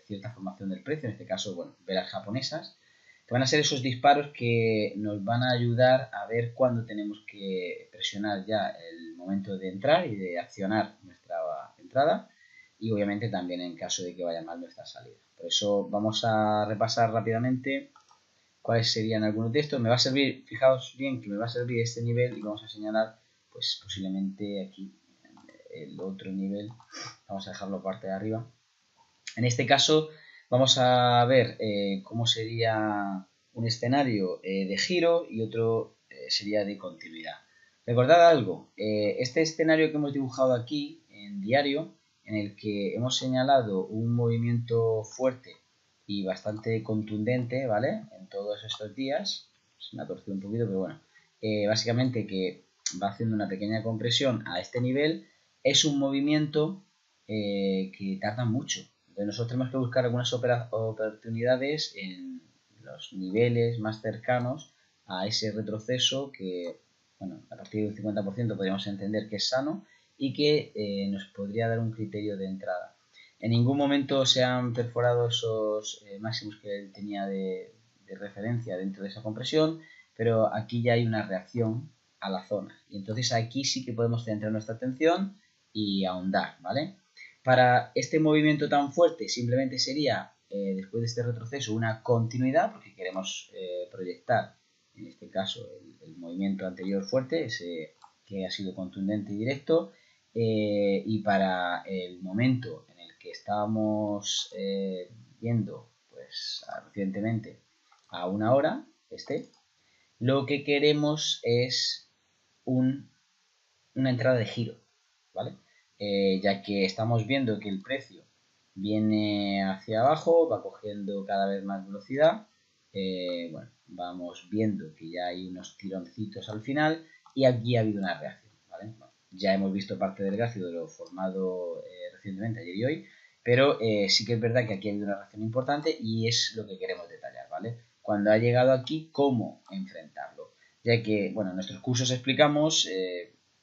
cierta formación del precio, en este caso, bueno, velas japonesas, que van a ser esos disparos que nos van a ayudar a ver cuándo tenemos que presionar ya el momento de entrar y de accionar nuestra entrada, y obviamente también en caso de que vaya mal nuestra salida. Por eso vamos a repasar rápidamente cuáles serían algunos de estos. Me va a servir, fijaos bien que me va a servir este nivel y vamos a señalar pues posiblemente aquí el otro nivel, vamos a dejarlo parte de arriba. En este caso vamos a ver cómo sería un escenario de giro y otro sería de continuidad. Recordad algo, este escenario que hemos dibujado aquí en diario, en el que hemos señalado un movimiento fuerte y bastante contundente, ¿vale? En todos estos días, se me ha torcido un poquito, pero bueno, básicamente que va haciendo una pequeña compresión a este nivel, es un movimiento que tarda mucho. Entonces nosotros tenemos que buscar algunas oportunidades en los niveles más cercanos a ese retroceso que, bueno, a partir de un 50% podríamos entender que es sano y que nos podría dar un criterio de entrada. En ningún momento se han perforado esos máximos que él tenía de referencia dentro de esa compresión, pero aquí ya hay una reacción a la zona. Y entonces aquí sí que podemos centrar nuestra atención y ahondar, ¿vale? Para este movimiento tan fuerte simplemente sería, después de este retroceso, una continuidad, porque queremos proyectar, en este caso, el movimiento anterior fuerte, ese que ha sido contundente y directo, y para el momento en el que estábamos viendo pues recientemente a una hora, lo que queremos es una entrada de giro, ¿vale? Ya que estamos viendo que el precio viene hacia abajo, va cogiendo cada vez más velocidad, bueno, vamos viendo que ya hay unos tironcitos al final y aquí ha habido una reacción, ¿vale? Bueno, ya hemos visto parte del gráfico de lo formado recientemente ayer y hoy, pero sí que es verdad que aquí ha habido una reacción importante y es lo que queremos detallar, ¿vale? Cuando ha llegado aquí, ¿cómo enfrentarlo? Ya que, bueno, en nuestros cursos explicamos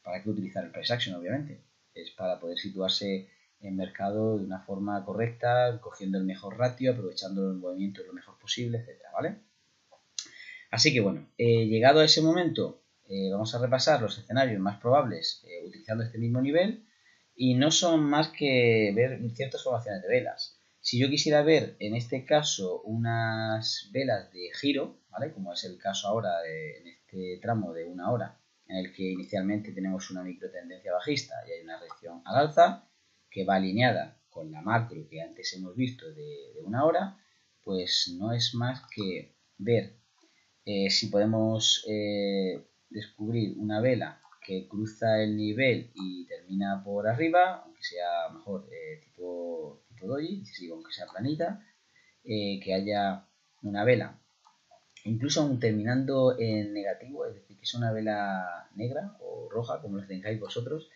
para qué utilizar el price action, obviamente. Es para poder situarse en mercado de una forma correcta, cogiendo el mejor ratio, aprovechando el movimiento lo mejor posible, etcétera, ¿vale? Así que bueno, llegado a ese momento, vamos a repasar los escenarios más probables utilizando este mismo nivel y no son más que ver ciertas formaciones de velas. Si yo quisiera ver en este caso unas velas de giro, ¿vale? Como es el caso ahora en este tramo de una hora, en el que inicialmente tenemos una micro tendencia bajista y hay una reacción al alza que va alineada con la macro que antes hemos visto de una hora, pues no es más que ver si podemos descubrir una vela que cruza el nivel y termina por arriba, aunque sea mejor tipo doji, aunque sea planita, que haya una vela, incluso aún terminando en negativo, es decir, que es una vela negra o roja, como lo tengáis vosotros,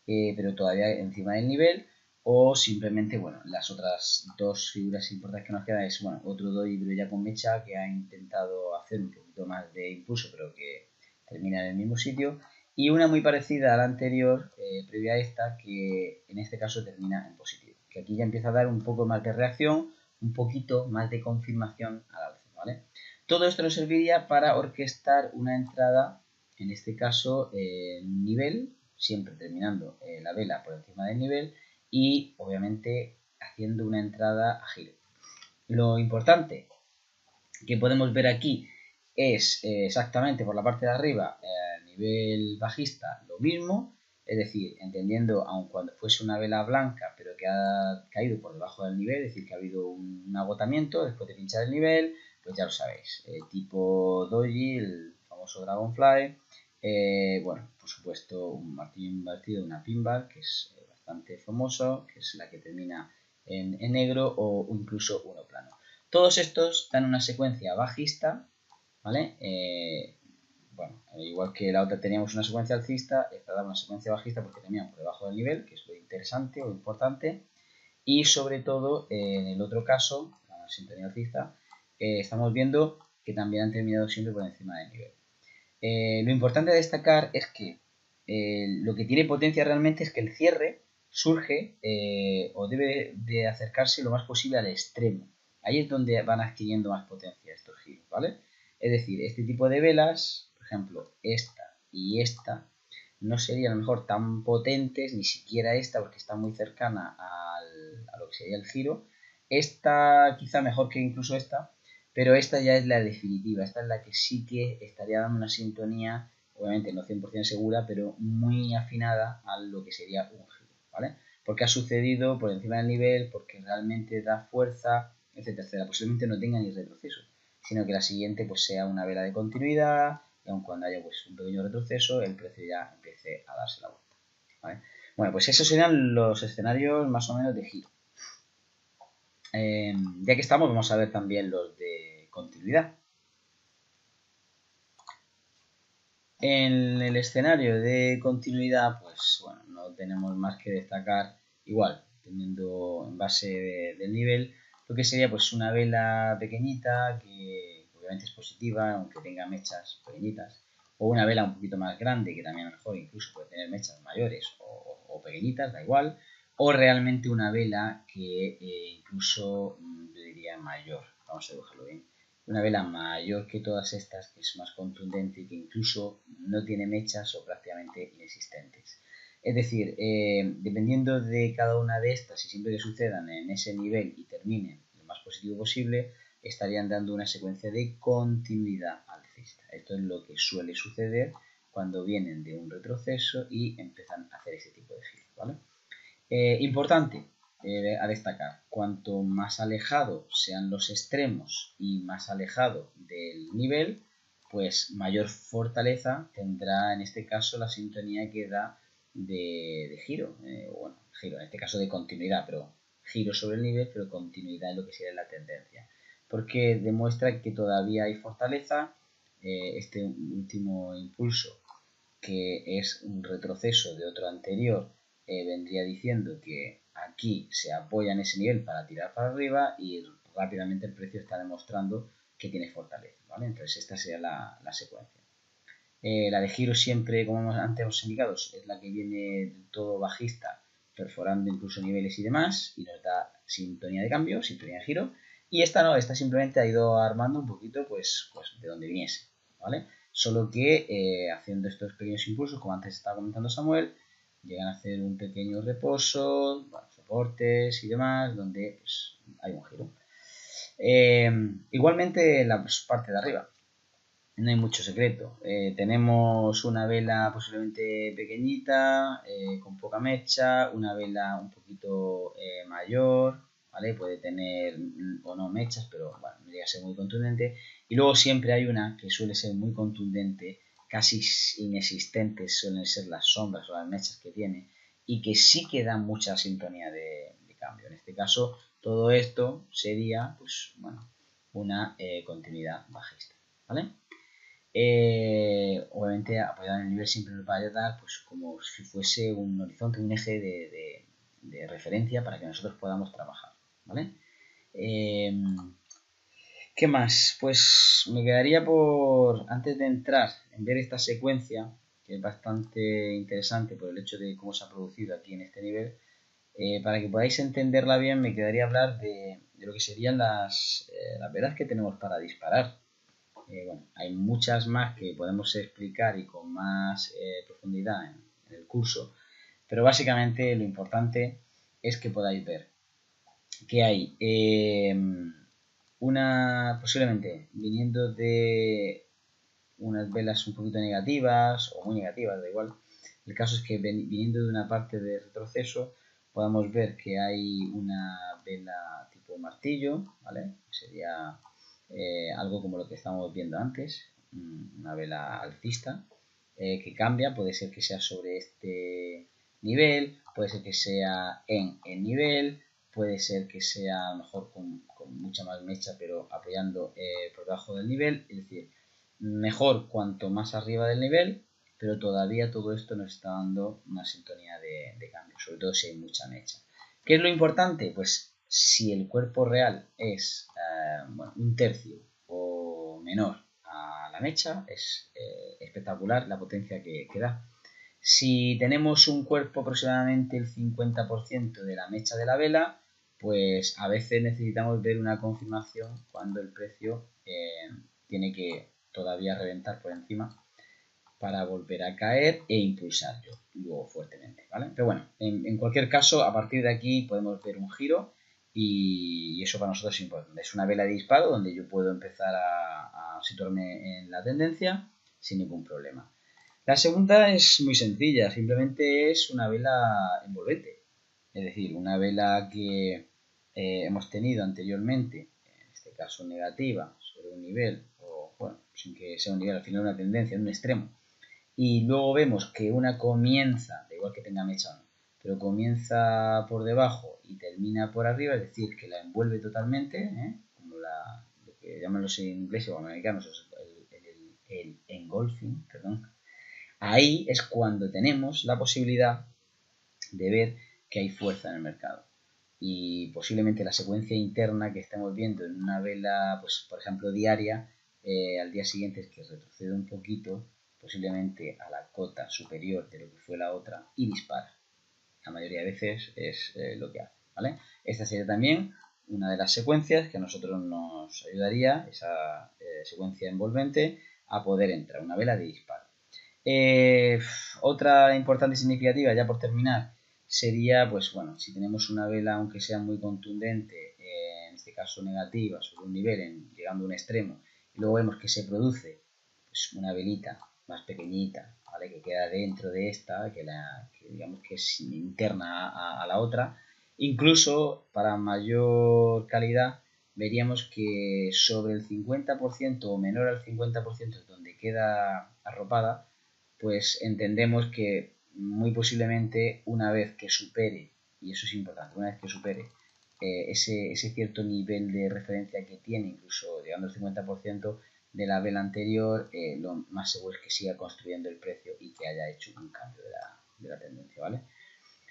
pero todavía encima del nivel, o simplemente, bueno, las otras dos figuras importantes que nos quedan es, bueno, otro doji pero ya con mecha que ha intentado hacer un poquito más de impulso pero que termina en el mismo sitio, y una muy parecida a la anterior, previa a esta, que en este caso termina en positivo, que aquí ya empieza a dar un poco más de reacción, un poquito más de confirmación al alza, ¿vale? Todo esto nos serviría para orquestar una entrada, en este caso en un nivel, siempre terminando la vela por encima del nivel y obviamente haciendo una entrada a giro. Lo importante que podemos ver aquí es exactamente por la parte de arriba, a nivel bajista, lo mismo, es decir, entendiendo, aun cuando fuese una vela blanca, pero que ha caído por debajo del nivel, es decir, que ha habido un agotamiento después de pinchar el nivel, pues ya lo sabéis, tipo doji, el famoso dragonfly, bueno, por supuesto, un martillo invertido, una pinbar, que es bastante famoso, que es la que termina en negro, o incluso uno plano. Todos estos dan una secuencia bajista, ¿vale? Bueno, igual que la otra teníamos una secuencia alcista, esta da una secuencia bajista porque termina por debajo del nivel, que es lo interesante o importante. Y sobre todo, en el otro caso, la sintonía alcista, estamos viendo que también han terminado siempre por encima del nivel. Lo importante a destacar es que lo que tiene potencia realmente es que el cierre surge o debe de acercarse lo más posible al extremo. Ahí es donde van adquiriendo más potencia estos giros, ¿vale? Es decir, este tipo de velas, por ejemplo, esta y esta, no serían a lo mejor tan potentes, ni siquiera esta, porque está muy cercana a lo que sería el giro. Esta quizá mejor que incluso esta, pero esta ya es la definitiva, esta es la que sí que estaría dando una sintonía, obviamente no 100% segura, pero muy afinada a lo que sería un giro, ¿vale? Porque ha sucedido por encima del nivel, porque realmente da fuerza, etcétera. Posiblemente no tenga ni retroceso, sino que la siguiente pues sea una vela de continuidad, y aun cuando haya pues un pequeño retroceso, el precio ya empiece a darse la vuelta, ¿vale? Bueno, pues esos serían los escenarios más o menos de giro. Ya que estamos, vamos a ver también los de continuidad. En el escenario de continuidad, pues bueno, no tenemos más que destacar, igual, teniendo en base del nivel, lo que sería pues una vela pequeñita, que obviamente es positiva, aunque tenga mechas pequeñitas, o una vela un poquito más grande, que también a lo mejor incluso puede tener mechas mayores o pequeñitas, da igual, o realmente una vela que incluso yo diría mayor, vamos a dibujarlo bien, una vela mayor que todas estas, que es más contundente y que incluso no tiene mechas o prácticamente inexistentes. Es decir, dependiendo de cada una de estas, y siempre que sucedan en ese nivel y terminen lo más positivo posible, estarían dando una secuencia de continuidad alcista. Esto es lo que suele suceder cuando vienen de un retroceso y empiezan a hacer ese tipo de giros, ¿vale? Importante a destacar, cuanto más alejado sean los extremos y más alejado del nivel, pues mayor fortaleza tendrá en este caso la sintonía que da de giro, bueno, giro, en este caso de continuidad, pero giro sobre el nivel, pero continuidad en lo que sería la tendencia, porque demuestra que todavía hay fortaleza. Este último impulso, que es un retroceso de otro anterior, vendría diciendo que aquí se apoya en ese nivel para tirar para arriba y rápidamente el precio está demostrando que tiene fortaleza, ¿vale? Entonces esta sería la secuencia. La de giro siempre, como antes hemos indicado, es la que viene todo bajista, perforando incluso niveles y demás, y nos da sintonía de cambio, sintonía de giro. Y esta no, esta simplemente ha ido armando un poquito pues de donde viniese, ¿vale? Solo que haciendo estos pequeños impulsos, como antes estaba comentando Samuel, llegan a hacer un pequeño reposo, bueno, soportes y demás, donde pues, hay un giro. Igualmente en la parte de arriba, no hay mucho secreto. Tenemos una vela posiblemente pequeñita, con poca mecha, una vela un poquito mayor, ¿vale? Puede tener o no mechas, pero bueno, no llega a ser muy contundente. Y luego siempre hay una que suele ser muy contundente, casi inexistentes suelen ser las sombras o las mechas que tiene, y que sí que da mucha sintonía de cambio. En este caso, todo esto sería, pues bueno, una continuidad bajista, ¿vale? Obviamente apoyado en el nivel siempre nos va a dar pues como si fuese un horizonte, un eje de referencia para que nosotros podamos trabajar, ¿vale? ¿Qué más? Pues me quedaría antes de entrar en ver esta secuencia, que es bastante interesante por el hecho de cómo se ha producido aquí en este nivel, para que podáis entenderla bien, me quedaría hablar de lo que serían las velas que tenemos para disparar. Bueno, hay muchas más que podemos explicar y con más profundidad en el curso, pero básicamente lo importante es que podáis ver que hay posiblemente viniendo de unas velas un poquito negativas o muy negativas, da igual. El caso es que viniendo de una parte de retroceso podamos ver que hay una vela tipo martillo, ¿vale? Sería algo como lo que estábamos viendo antes, una vela alcista que cambia, puede ser que sea sobre este nivel, puede ser que sea en el nivel, puede ser que sea a lo mejor con mucha más mecha pero apoyando por debajo del nivel, es decir, mejor cuanto más arriba del nivel, pero todavía todo esto nos está dando una sintonía de cambio, sobre todo si hay mucha mecha. ¿Qué es lo importante? Pues si el cuerpo real es un tercio o menor a la mecha, es espectacular la potencia que da. Si tenemos un cuerpo aproximadamente el 50% de la mecha de la vela, pues a veces necesitamos ver una confirmación cuando el precio tiene que todavía reventar por encima para volver a caer e impulsar luego fuertemente, ¿vale? Pero bueno, en cualquier caso, a partir de aquí podemos ver un giro y eso para nosotros es importante. Es una vela de disparo donde yo puedo empezar a situarme en la tendencia sin ningún problema. La segunda es muy sencilla, simplemente es una vela envolvente, es decir, una vela que hemos tenido anteriormente, en este caso negativa, sobre un nivel, o bueno, sin que sea un nivel, al final una tendencia, en un extremo, y luego vemos que una comienza, da igual que tenga mecha o no, pero comienza por debajo y termina por arriba, es decir, que la envuelve totalmente, como lo que llaman los ingleses o americanos, el engulfing, perdón. Ahí es cuando tenemos la posibilidad de ver que hay fuerza en el mercado. Y posiblemente la secuencia interna que estamos viendo en una vela, pues por ejemplo diaria, al día siguiente es que retrocede un poquito, posiblemente a la cota superior de lo que fue la otra y dispara. La mayoría de veces es lo que hace, ¿vale? Esta sería también una de las secuencias que a nosotros nos ayudaría, esa secuencia envolvente, a poder entrar, una vela de disparo. Otra importante y significativa, ya por terminar, sería, pues bueno, si tenemos una vela, aunque sea muy contundente, en este caso negativa, sobre un nivel, llegando a un extremo, y luego vemos que se produce pues, una velita más pequeñita, ¿vale? Que queda dentro de esta, que digamos que es interna a la otra, incluso para mayor calidad, veríamos que sobre el 50% o menor al 50% donde queda arropada, pues entendemos que muy posiblemente una vez que supere, y eso es importante, una vez que supere ese cierto nivel de referencia que tiene, incluso llegando al 50% de la vela anterior, lo más seguro es que siga construyendo el precio y que haya hecho un cambio de la tendencia, ¿vale?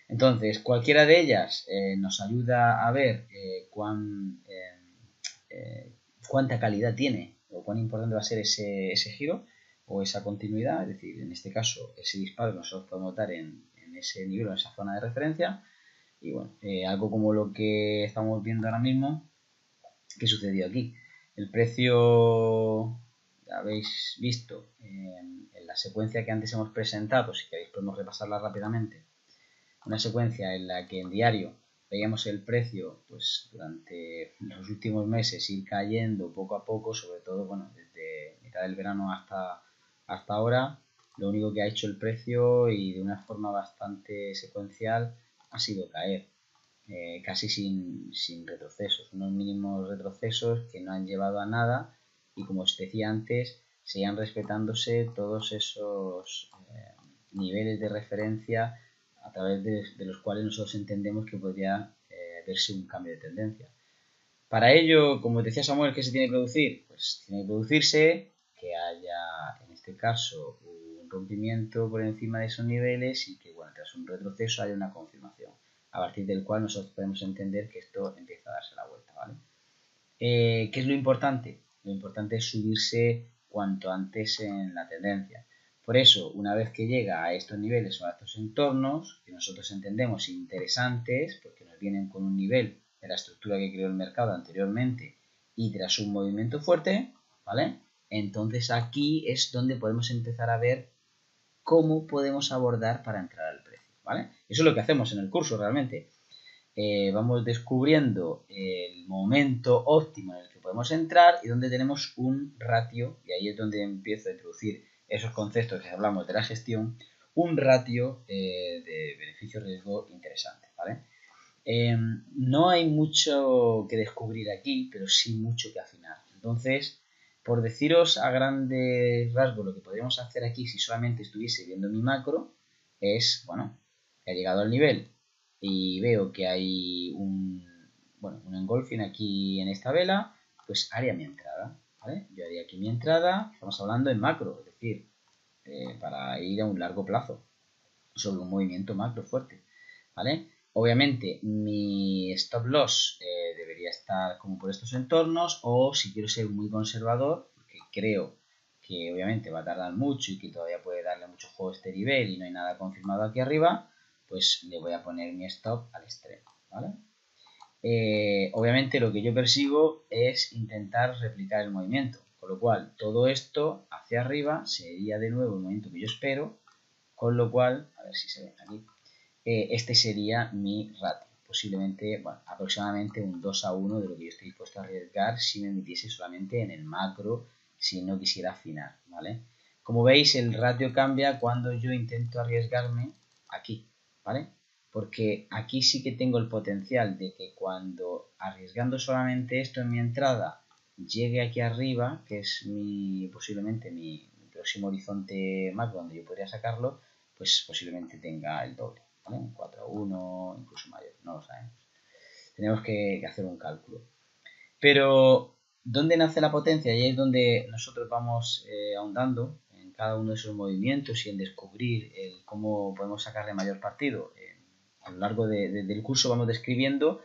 Entonces, cualquiera de ellas nos ayuda a ver cuánta calidad tiene o cuán importante va a ser ese giro o esa continuidad, es decir, en este caso, ese disparo nosotros podemos dar en ese nivel o en esa zona de referencia. Y bueno, algo como lo que estamos viendo ahora mismo, ¿qué sucedió aquí? El precio, habéis visto en la secuencia que antes hemos presentado, si queréis podemos repasarla rápidamente, una secuencia en la que en diario veíamos el precio pues durante los últimos meses ir cayendo poco a poco, sobre todo bueno desde mitad del verano hasta ahora. Lo único que ha hecho el precio y de una forma bastante secuencial ha sido caer, casi sin retrocesos, unos mínimos retrocesos que no han llevado a nada y como os decía antes, seguían respetándose todos esos niveles de referencia a través de los cuales nosotros entendemos que podría verse un cambio de tendencia. Para ello, como decía Samuel, ¿qué se tiene que producir? Pues tiene que producirse que haya, en este caso, un rompimiento por encima de esos niveles y que, bueno, tras un retroceso haya una confirmación. a partir del cual nosotros podemos entender que esto empieza a darse la vuelta, ¿vale? ¿Qué es lo importante? Lo importante es subirse cuanto antes en la tendencia. Por eso, una vez que llega a estos niveles o a estos entornos, que nosotros entendemos interesantes, porque nos vienen con un nivel de la estructura que creó el mercado anteriormente y tras un movimiento fuerte, ¿vale? Entonces aquí es donde podemos empezar a ver cómo podemos abordar para entrar al precio, ¿vale? Eso es lo que hacemos en el curso realmente. Vamos descubriendo el momento óptimo en el que podemos entrar y donde tenemos un ratio, y ahí es donde empiezo a introducir esos conceptos que hablamos de la gestión, un ratio de beneficio-riesgo interesante, ¿vale? No hay mucho que descubrir aquí, pero sí mucho que afinar. Entonces, por deciros a grandes rasgos lo que podríamos hacer aquí si solamente estuviese viendo mi macro, es, bueno, he llegado al nivel y veo que hay un engolfing aquí en esta vela, pues haría mi entrada, ¿vale? Yo haría aquí mi entrada, estamos hablando en macro, es decir, para ir a un largo plazo sobre un movimiento macro fuerte, ¿vale? Obviamente mi stop loss debería estar como por estos entornos, o si quiero ser muy conservador, porque creo que obviamente va a tardar mucho y que todavía puede darle mucho juego a este nivel y no hay nada confirmado aquí arriba, pues le voy a poner mi stop al extremo, ¿vale? Obviamente lo que yo persigo es intentar replicar el movimiento, con lo cual todo esto hacia arriba sería de nuevo el movimiento que yo espero, con lo cual, a ver si se ve aquí, este sería mi ratio, posiblemente, bueno, aproximadamente un 2-1 de lo que yo estoy dispuesto a arriesgar si me metiese solamente en el macro, si no quisiera afinar, ¿vale? Como veis, el ratio cambia cuando yo intento arriesgarme aquí, ¿vale? Porque aquí sí que tengo el potencial de que cuando arriesgando solamente esto en mi entrada llegue aquí arriba, que es posiblemente mi próximo horizonte macro donde yo podría sacarlo, pues posiblemente tenga el doble, ¿vale? Un 4-1, incluso mayor, no lo sabemos. Tenemos que hacer un cálculo. Pero, ¿dónde nace la potencia? Y ahí es donde nosotros vamos ahondando en cada uno de esos movimientos y en descubrir cómo podemos sacarle mayor partido. A lo largo del curso vamos describiendo,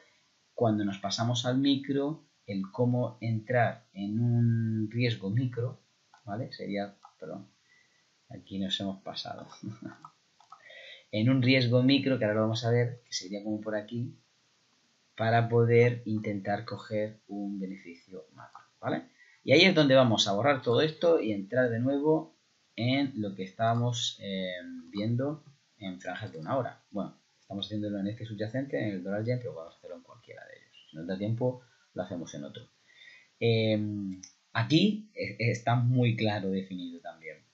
cuando nos pasamos al micro, el cómo entrar en un riesgo micro, ¿vale? Sería, perdón, aquí nos hemos pasado. En un riesgo micro, que ahora lo vamos a ver, que sería como por aquí, para poder intentar coger un beneficio macro, ¿vale? Y ahí es donde vamos a borrar todo esto y entrar de nuevo en lo que estábamos viendo en franjas de una hora. Bueno, estamos haciéndolo en este subyacente, en el dólar yen, pero podemos hacerlo en cualquiera de ellos. Si nos da tiempo, lo hacemos en otro. Aquí está muy claro definido también.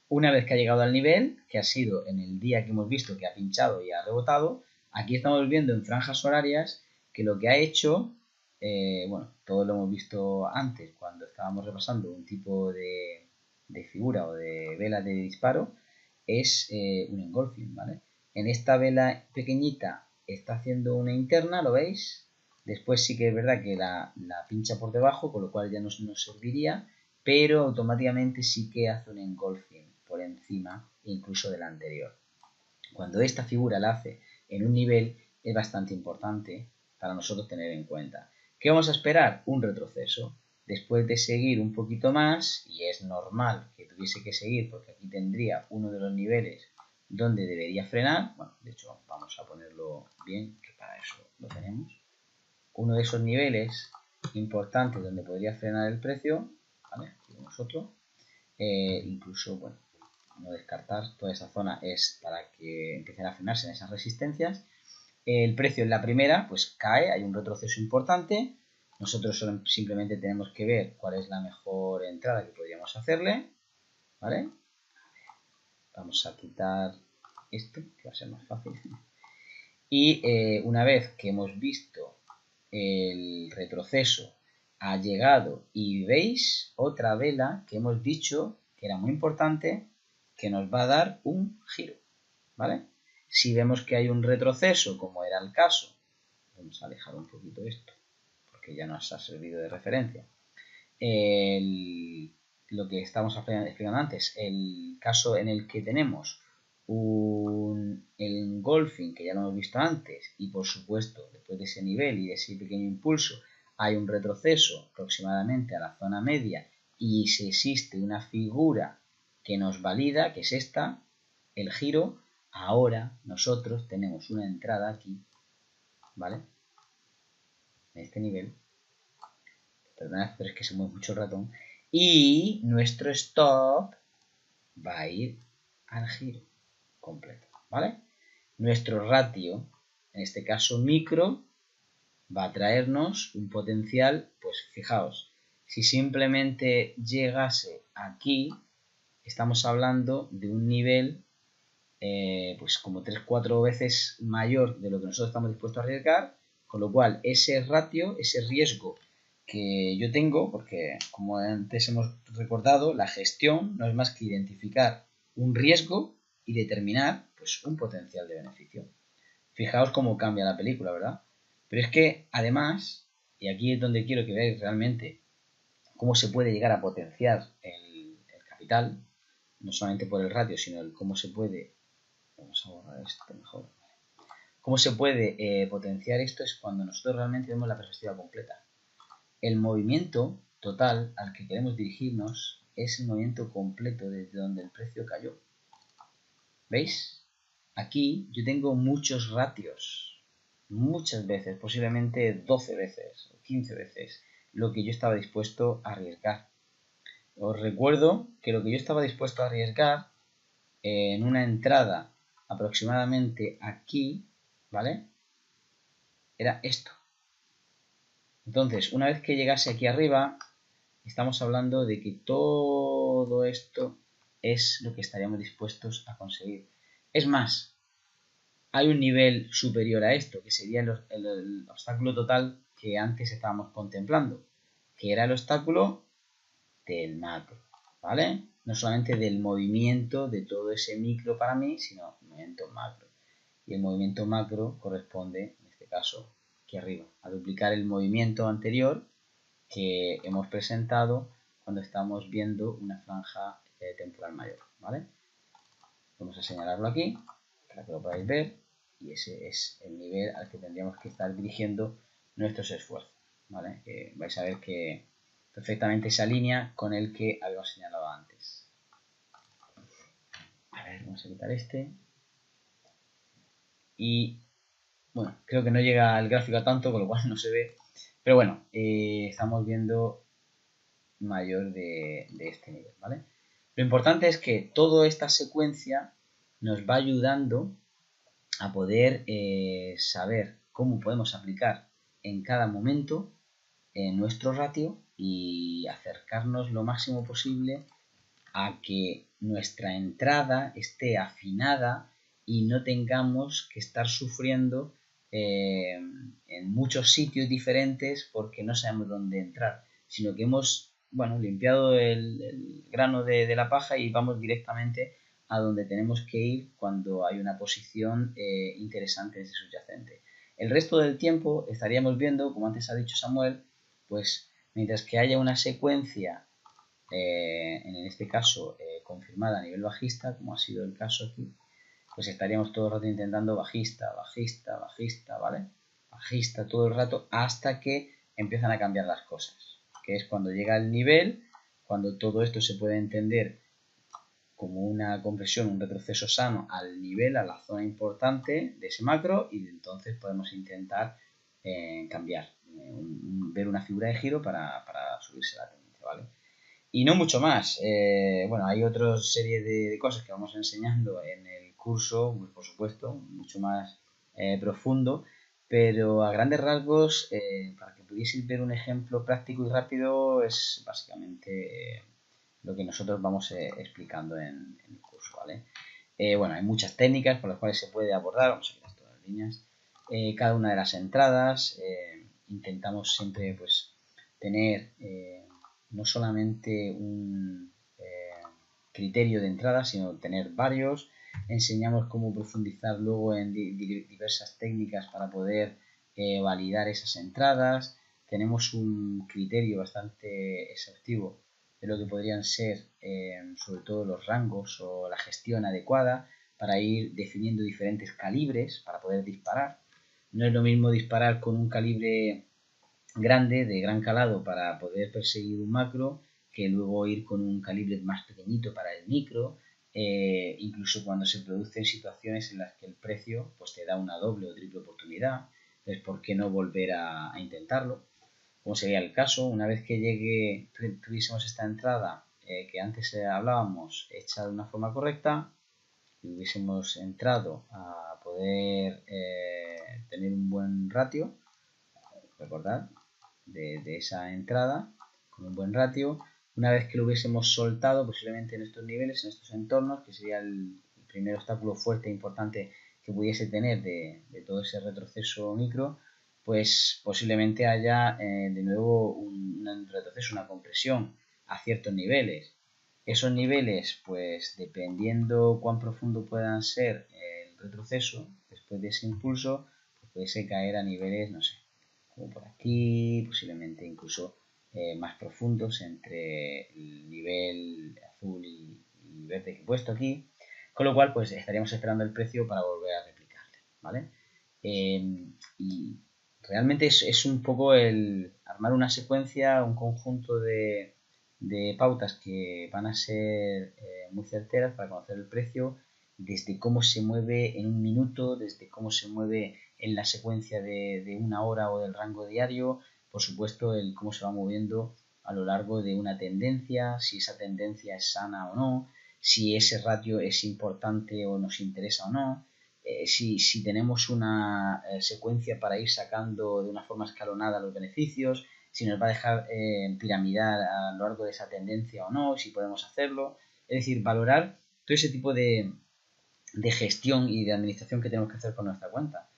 Una vez que ha llegado al nivel, que ha sido en el día que hemos visto que ha pinchado y ha rebotado, aquí estamos viendo en franjas horarias que lo que ha hecho, bueno, todo lo hemos visto antes cuando estábamos repasando un tipo de figura o de vela de disparo, es un engolfing, ¿vale? En esta vela pequeñita está haciendo una interna, ¿lo veis? Después sí que es verdad que la pincha por debajo, con lo cual ya no nos serviría, pero automáticamente sí que hace un engolfing por encima incluso de la anterior. Cuando esta figura la hace en un nivel, es bastante importante para nosotros tener en cuenta. ¿Qué vamos a esperar? Un retroceso. Después de seguir un poquito más, y es normal que tuviese que seguir porque aquí tendría uno de los niveles donde debería frenar, bueno, de hecho vamos a ponerlo bien, que para eso lo tenemos, uno de esos niveles importantes donde podría frenar el precio, ¿vale? Aquí vemos otro, incluso, bueno, no descartar, toda esa zona es para que empiecen a frenarse en esas resistencias. El precio en la primera pues cae, hay un retroceso importante, nosotros simplemente tenemos que ver cuál es la mejor entrada que podríamos hacerle, ¿vale? Vamos a quitar esto, que va a ser más fácil. Y una vez que hemos visto el retroceso, ha llegado y veis otra vela que hemos dicho que era muy importante, que nos va a dar un giro, ¿vale? Si vemos que hay un retroceso, como era el caso, vamos a alejar un poquito esto, porque ya nos ha servido de referencia. Lo que estamos explicando antes, el caso en el que tenemos el engulfing, que ya lo hemos visto antes, y por supuesto, después de ese nivel y de ese pequeño impulso, hay un retroceso aproximadamente a la zona media y si existe una figura que nos valida, que es esta, el giro, ahora nosotros tenemos una entrada aquí, ¿vale? En este nivel. Perdonad, pero es que se mueve mucho el ratón. Y nuestro stop va a ir al giro completo, ¿vale? Nuestro ratio, en este caso micro, va a traernos un potencial, pues fijaos, si simplemente llegase aquí, estamos hablando de un nivel pues como 3-4 veces mayor de lo que nosotros estamos dispuestos a arriesgar, con lo cual ese ratio, ese riesgo que yo tengo, porque como antes hemos recordado, la gestión no es más que identificar un riesgo y determinar pues un potencial de beneficio. Fijaos cómo cambia la película, ¿verdad? Pero es que además, y aquí es donde quiero que veáis realmente cómo se puede llegar a potenciar el capital, no solamente por el ratio, sino el cómo se puede, vamos a borrar esto mejor, cómo se puede potenciar esto es cuando nosotros realmente vemos la perspectiva completa. El movimiento total al que queremos dirigirnos es el movimiento completo desde donde el precio cayó. ¿Veis? Aquí yo tengo muchos ratios, muchas veces, posiblemente 12 veces o 15 veces lo que yo estaba dispuesto a arriesgar. Os recuerdo que lo que yo estaba dispuesto a arriesgar en una entrada aproximadamente aquí, ¿vale? Era esto. Entonces, una vez que llegase aquí arriba, estamos hablando de que todo esto es lo que estaríamos dispuestos a conseguir. Es más, hay un nivel superior a esto, que sería el obstáculo total que antes estábamos contemplando, que era el obstáculo del macro, ¿vale? No solamente del movimiento de todo ese micro para mí, sino el movimiento macro. Y el movimiento macro corresponde, en este caso, aquí arriba, a duplicar el movimiento anterior que hemos presentado cuando estamos viendo una franja temporal mayor, ¿vale? Vamos a señalarlo aquí para que lo podáis ver y ese es el nivel al que tendríamos que estar dirigiendo nuestros esfuerzos, ¿vale? Que vais a ver que perfectamente se alinea con el que habíamos señalado antes. A ver, vamos a quitar este. Y bueno, creo que no llega el gráfico a tanto, con lo cual no se ve. Pero bueno, estamos viendo mayor de este nivel, ¿vale? Lo importante es que toda esta secuencia nos va ayudando a poder saber cómo podemos aplicar en cada momento nuestro ratio y acercarnos lo máximo posible a que nuestra entrada esté afinada y no tengamos que estar sufriendo en muchos sitios diferentes porque no sabemos dónde entrar, sino que hemos limpiado el grano de la paja y vamos directamente a donde tenemos que ir cuando hay una posición interesante en ese subyacente. El resto del tiempo estaríamos viendo, como antes ha dicho Samuel, pues mientras que haya una secuencia en este caso confirmada a nivel bajista, como ha sido el caso aquí, pues estaríamos todo el rato intentando bajista, bajista, bajista, ¿vale? Bajista todo el rato hasta que empiezan a cambiar las cosas, que es cuando llega el nivel, cuando todo esto se puede entender como una compresión, un retroceso sano al nivel, a la zona importante de ese macro y entonces podemos intentar cambiar, ver una figura de giro para subirse la tendencia, ¿vale? Y no mucho más. Hay otra serie de cosas que vamos enseñando en el curso, pues, por supuesto, mucho más profundo, pero a grandes rasgos, para que pudieseis ver un ejemplo práctico y rápido, es básicamente lo que nosotros vamos explicando en el curso, ¿vale? Hay muchas técnicas por las cuales se puede abordar, vamos a quitar todas las líneas, cada una de las entradas, intentamos siempre pues tener no solamente un criterio de entrada, sino tener varios. Enseñamos cómo profundizar luego en diversas técnicas para poder validar esas entradas. Tenemos un criterio bastante exhaustivo de lo que podrían ser sobre todo los rangos o la gestión adecuada para ir definiendo diferentes calibres para poder disparar. No es lo mismo disparar con un calibre grande, de gran calado, para poder perseguir un macro, que luego ir con un calibre más pequeñito para el micro, incluso cuando se producen situaciones en las que el precio pues te da una doble o triple oportunidad. Entonces, ¿por qué no volver a intentarlo? Como sería el caso, una vez que tuviésemos esta entrada que antes hablábamos hecha de una forma correcta, y hubiésemos entrado a poder tener un buen ratio, recordad, de esa entrada con un buen ratio. Una vez que lo hubiésemos soltado, posiblemente en estos niveles, en estos entornos, que sería el primer obstáculo fuerte e importante que pudiese tener de todo ese retroceso micro, pues posiblemente haya de nuevo un retroceso, una compresión a ciertos niveles. Esos niveles, pues dependiendo cuán profundo puedan ser el retroceso, después de ese impulso, pues pudiese caer a niveles, no sé, como por aquí, posiblemente incluso más profundos entre el nivel azul y verde que he puesto aquí, con lo cual pues estaríamos esperando el precio para volver a replicarle, ¿vale? Y realmente es un poco el armar una secuencia, un conjunto de pautas que van a ser muy certeras para conocer el precio, desde cómo se mueve en un minuto, desde cómo se mueve en la secuencia de una hora o del rango diario, por supuesto el cómo se va moviendo a lo largo de una tendencia, si esa tendencia es sana o no, si ese ratio es importante o nos interesa o no, si tenemos una secuencia para ir sacando de una forma escalonada los beneficios, si nos va a dejar piramidar a lo largo de esa tendencia o no, si podemos hacerlo. Es decir, valorar todo ese tipo de gestión y de administración que tenemos que hacer con nuestra cuenta.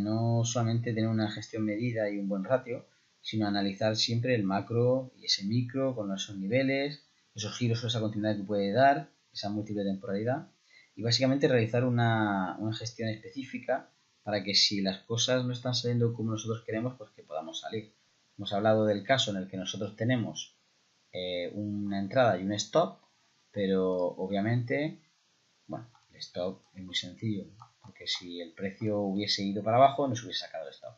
No solamente tener una gestión medida y un buen ratio, sino analizar siempre el macro y ese micro con esos niveles, esos giros o esa continuidad que puede dar, esa múltiple temporalidad, y básicamente realizar una gestión específica para que si las cosas no están saliendo como nosotros queremos, pues que podamos salir. Hemos hablado del caso en el que nosotros tenemos una entrada y un stop, pero obviamente, bueno, el stop es muy sencillo, porque si el precio hubiese ido para abajo, nos hubiese sacado el stop.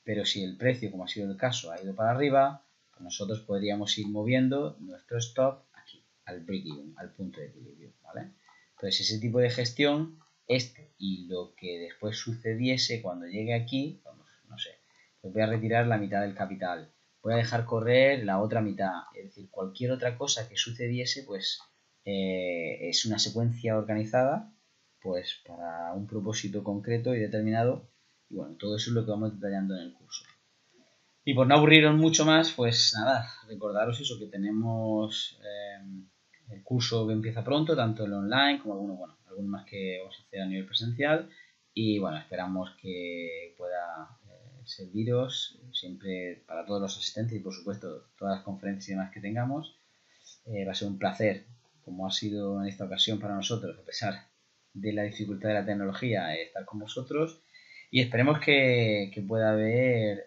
Pero si el precio, como ha sido el caso, ha ido para arriba, pues nosotros podríamos ir moviendo nuestro stop aquí, al break-even, al punto de equilibrio, ¿vale? Entonces, ese tipo de gestión, y lo que después sucediese cuando llegue aquí, vamos, no sé, pues voy a retirar la mitad del capital, voy a dejar correr la otra mitad, es decir, cualquier otra cosa que sucediese, pues es una secuencia organizada, pues para un propósito concreto y determinado, y bueno, todo eso es lo que vamos detallando en el curso. Y por no aburriros mucho más, pues nada, recordaros eso, que tenemos el curso que empieza pronto, tanto el online como algunos más que vamos a hacer a nivel presencial. Y bueno, esperamos que pueda serviros siempre para todos los asistentes y por supuesto todas las conferencias y demás que tengamos. Va a ser un placer, como ha sido en esta ocasión para nosotros, a pesar de la dificultad de la tecnología, estar con vosotros. Y esperemos que pueda haber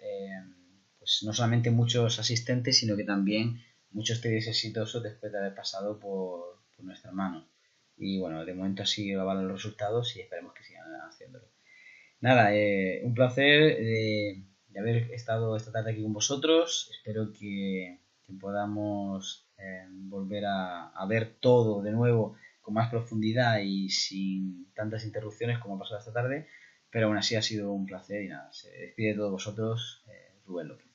pues no solamente muchos asistentes, sino que también muchos traders exitosos después de haber pasado por nuestras manos. Y bueno, de momento así van los resultados y esperemos que sigan haciéndolo. Nada, un placer de haber estado esta tarde aquí con vosotros. Espero que podamos volver a ver todo de nuevo con más profundidad y sin tantas interrupciones como ha pasado esta tarde. Pero aún así ha sido un placer y nada, se despide de todos vosotros, Rubén López.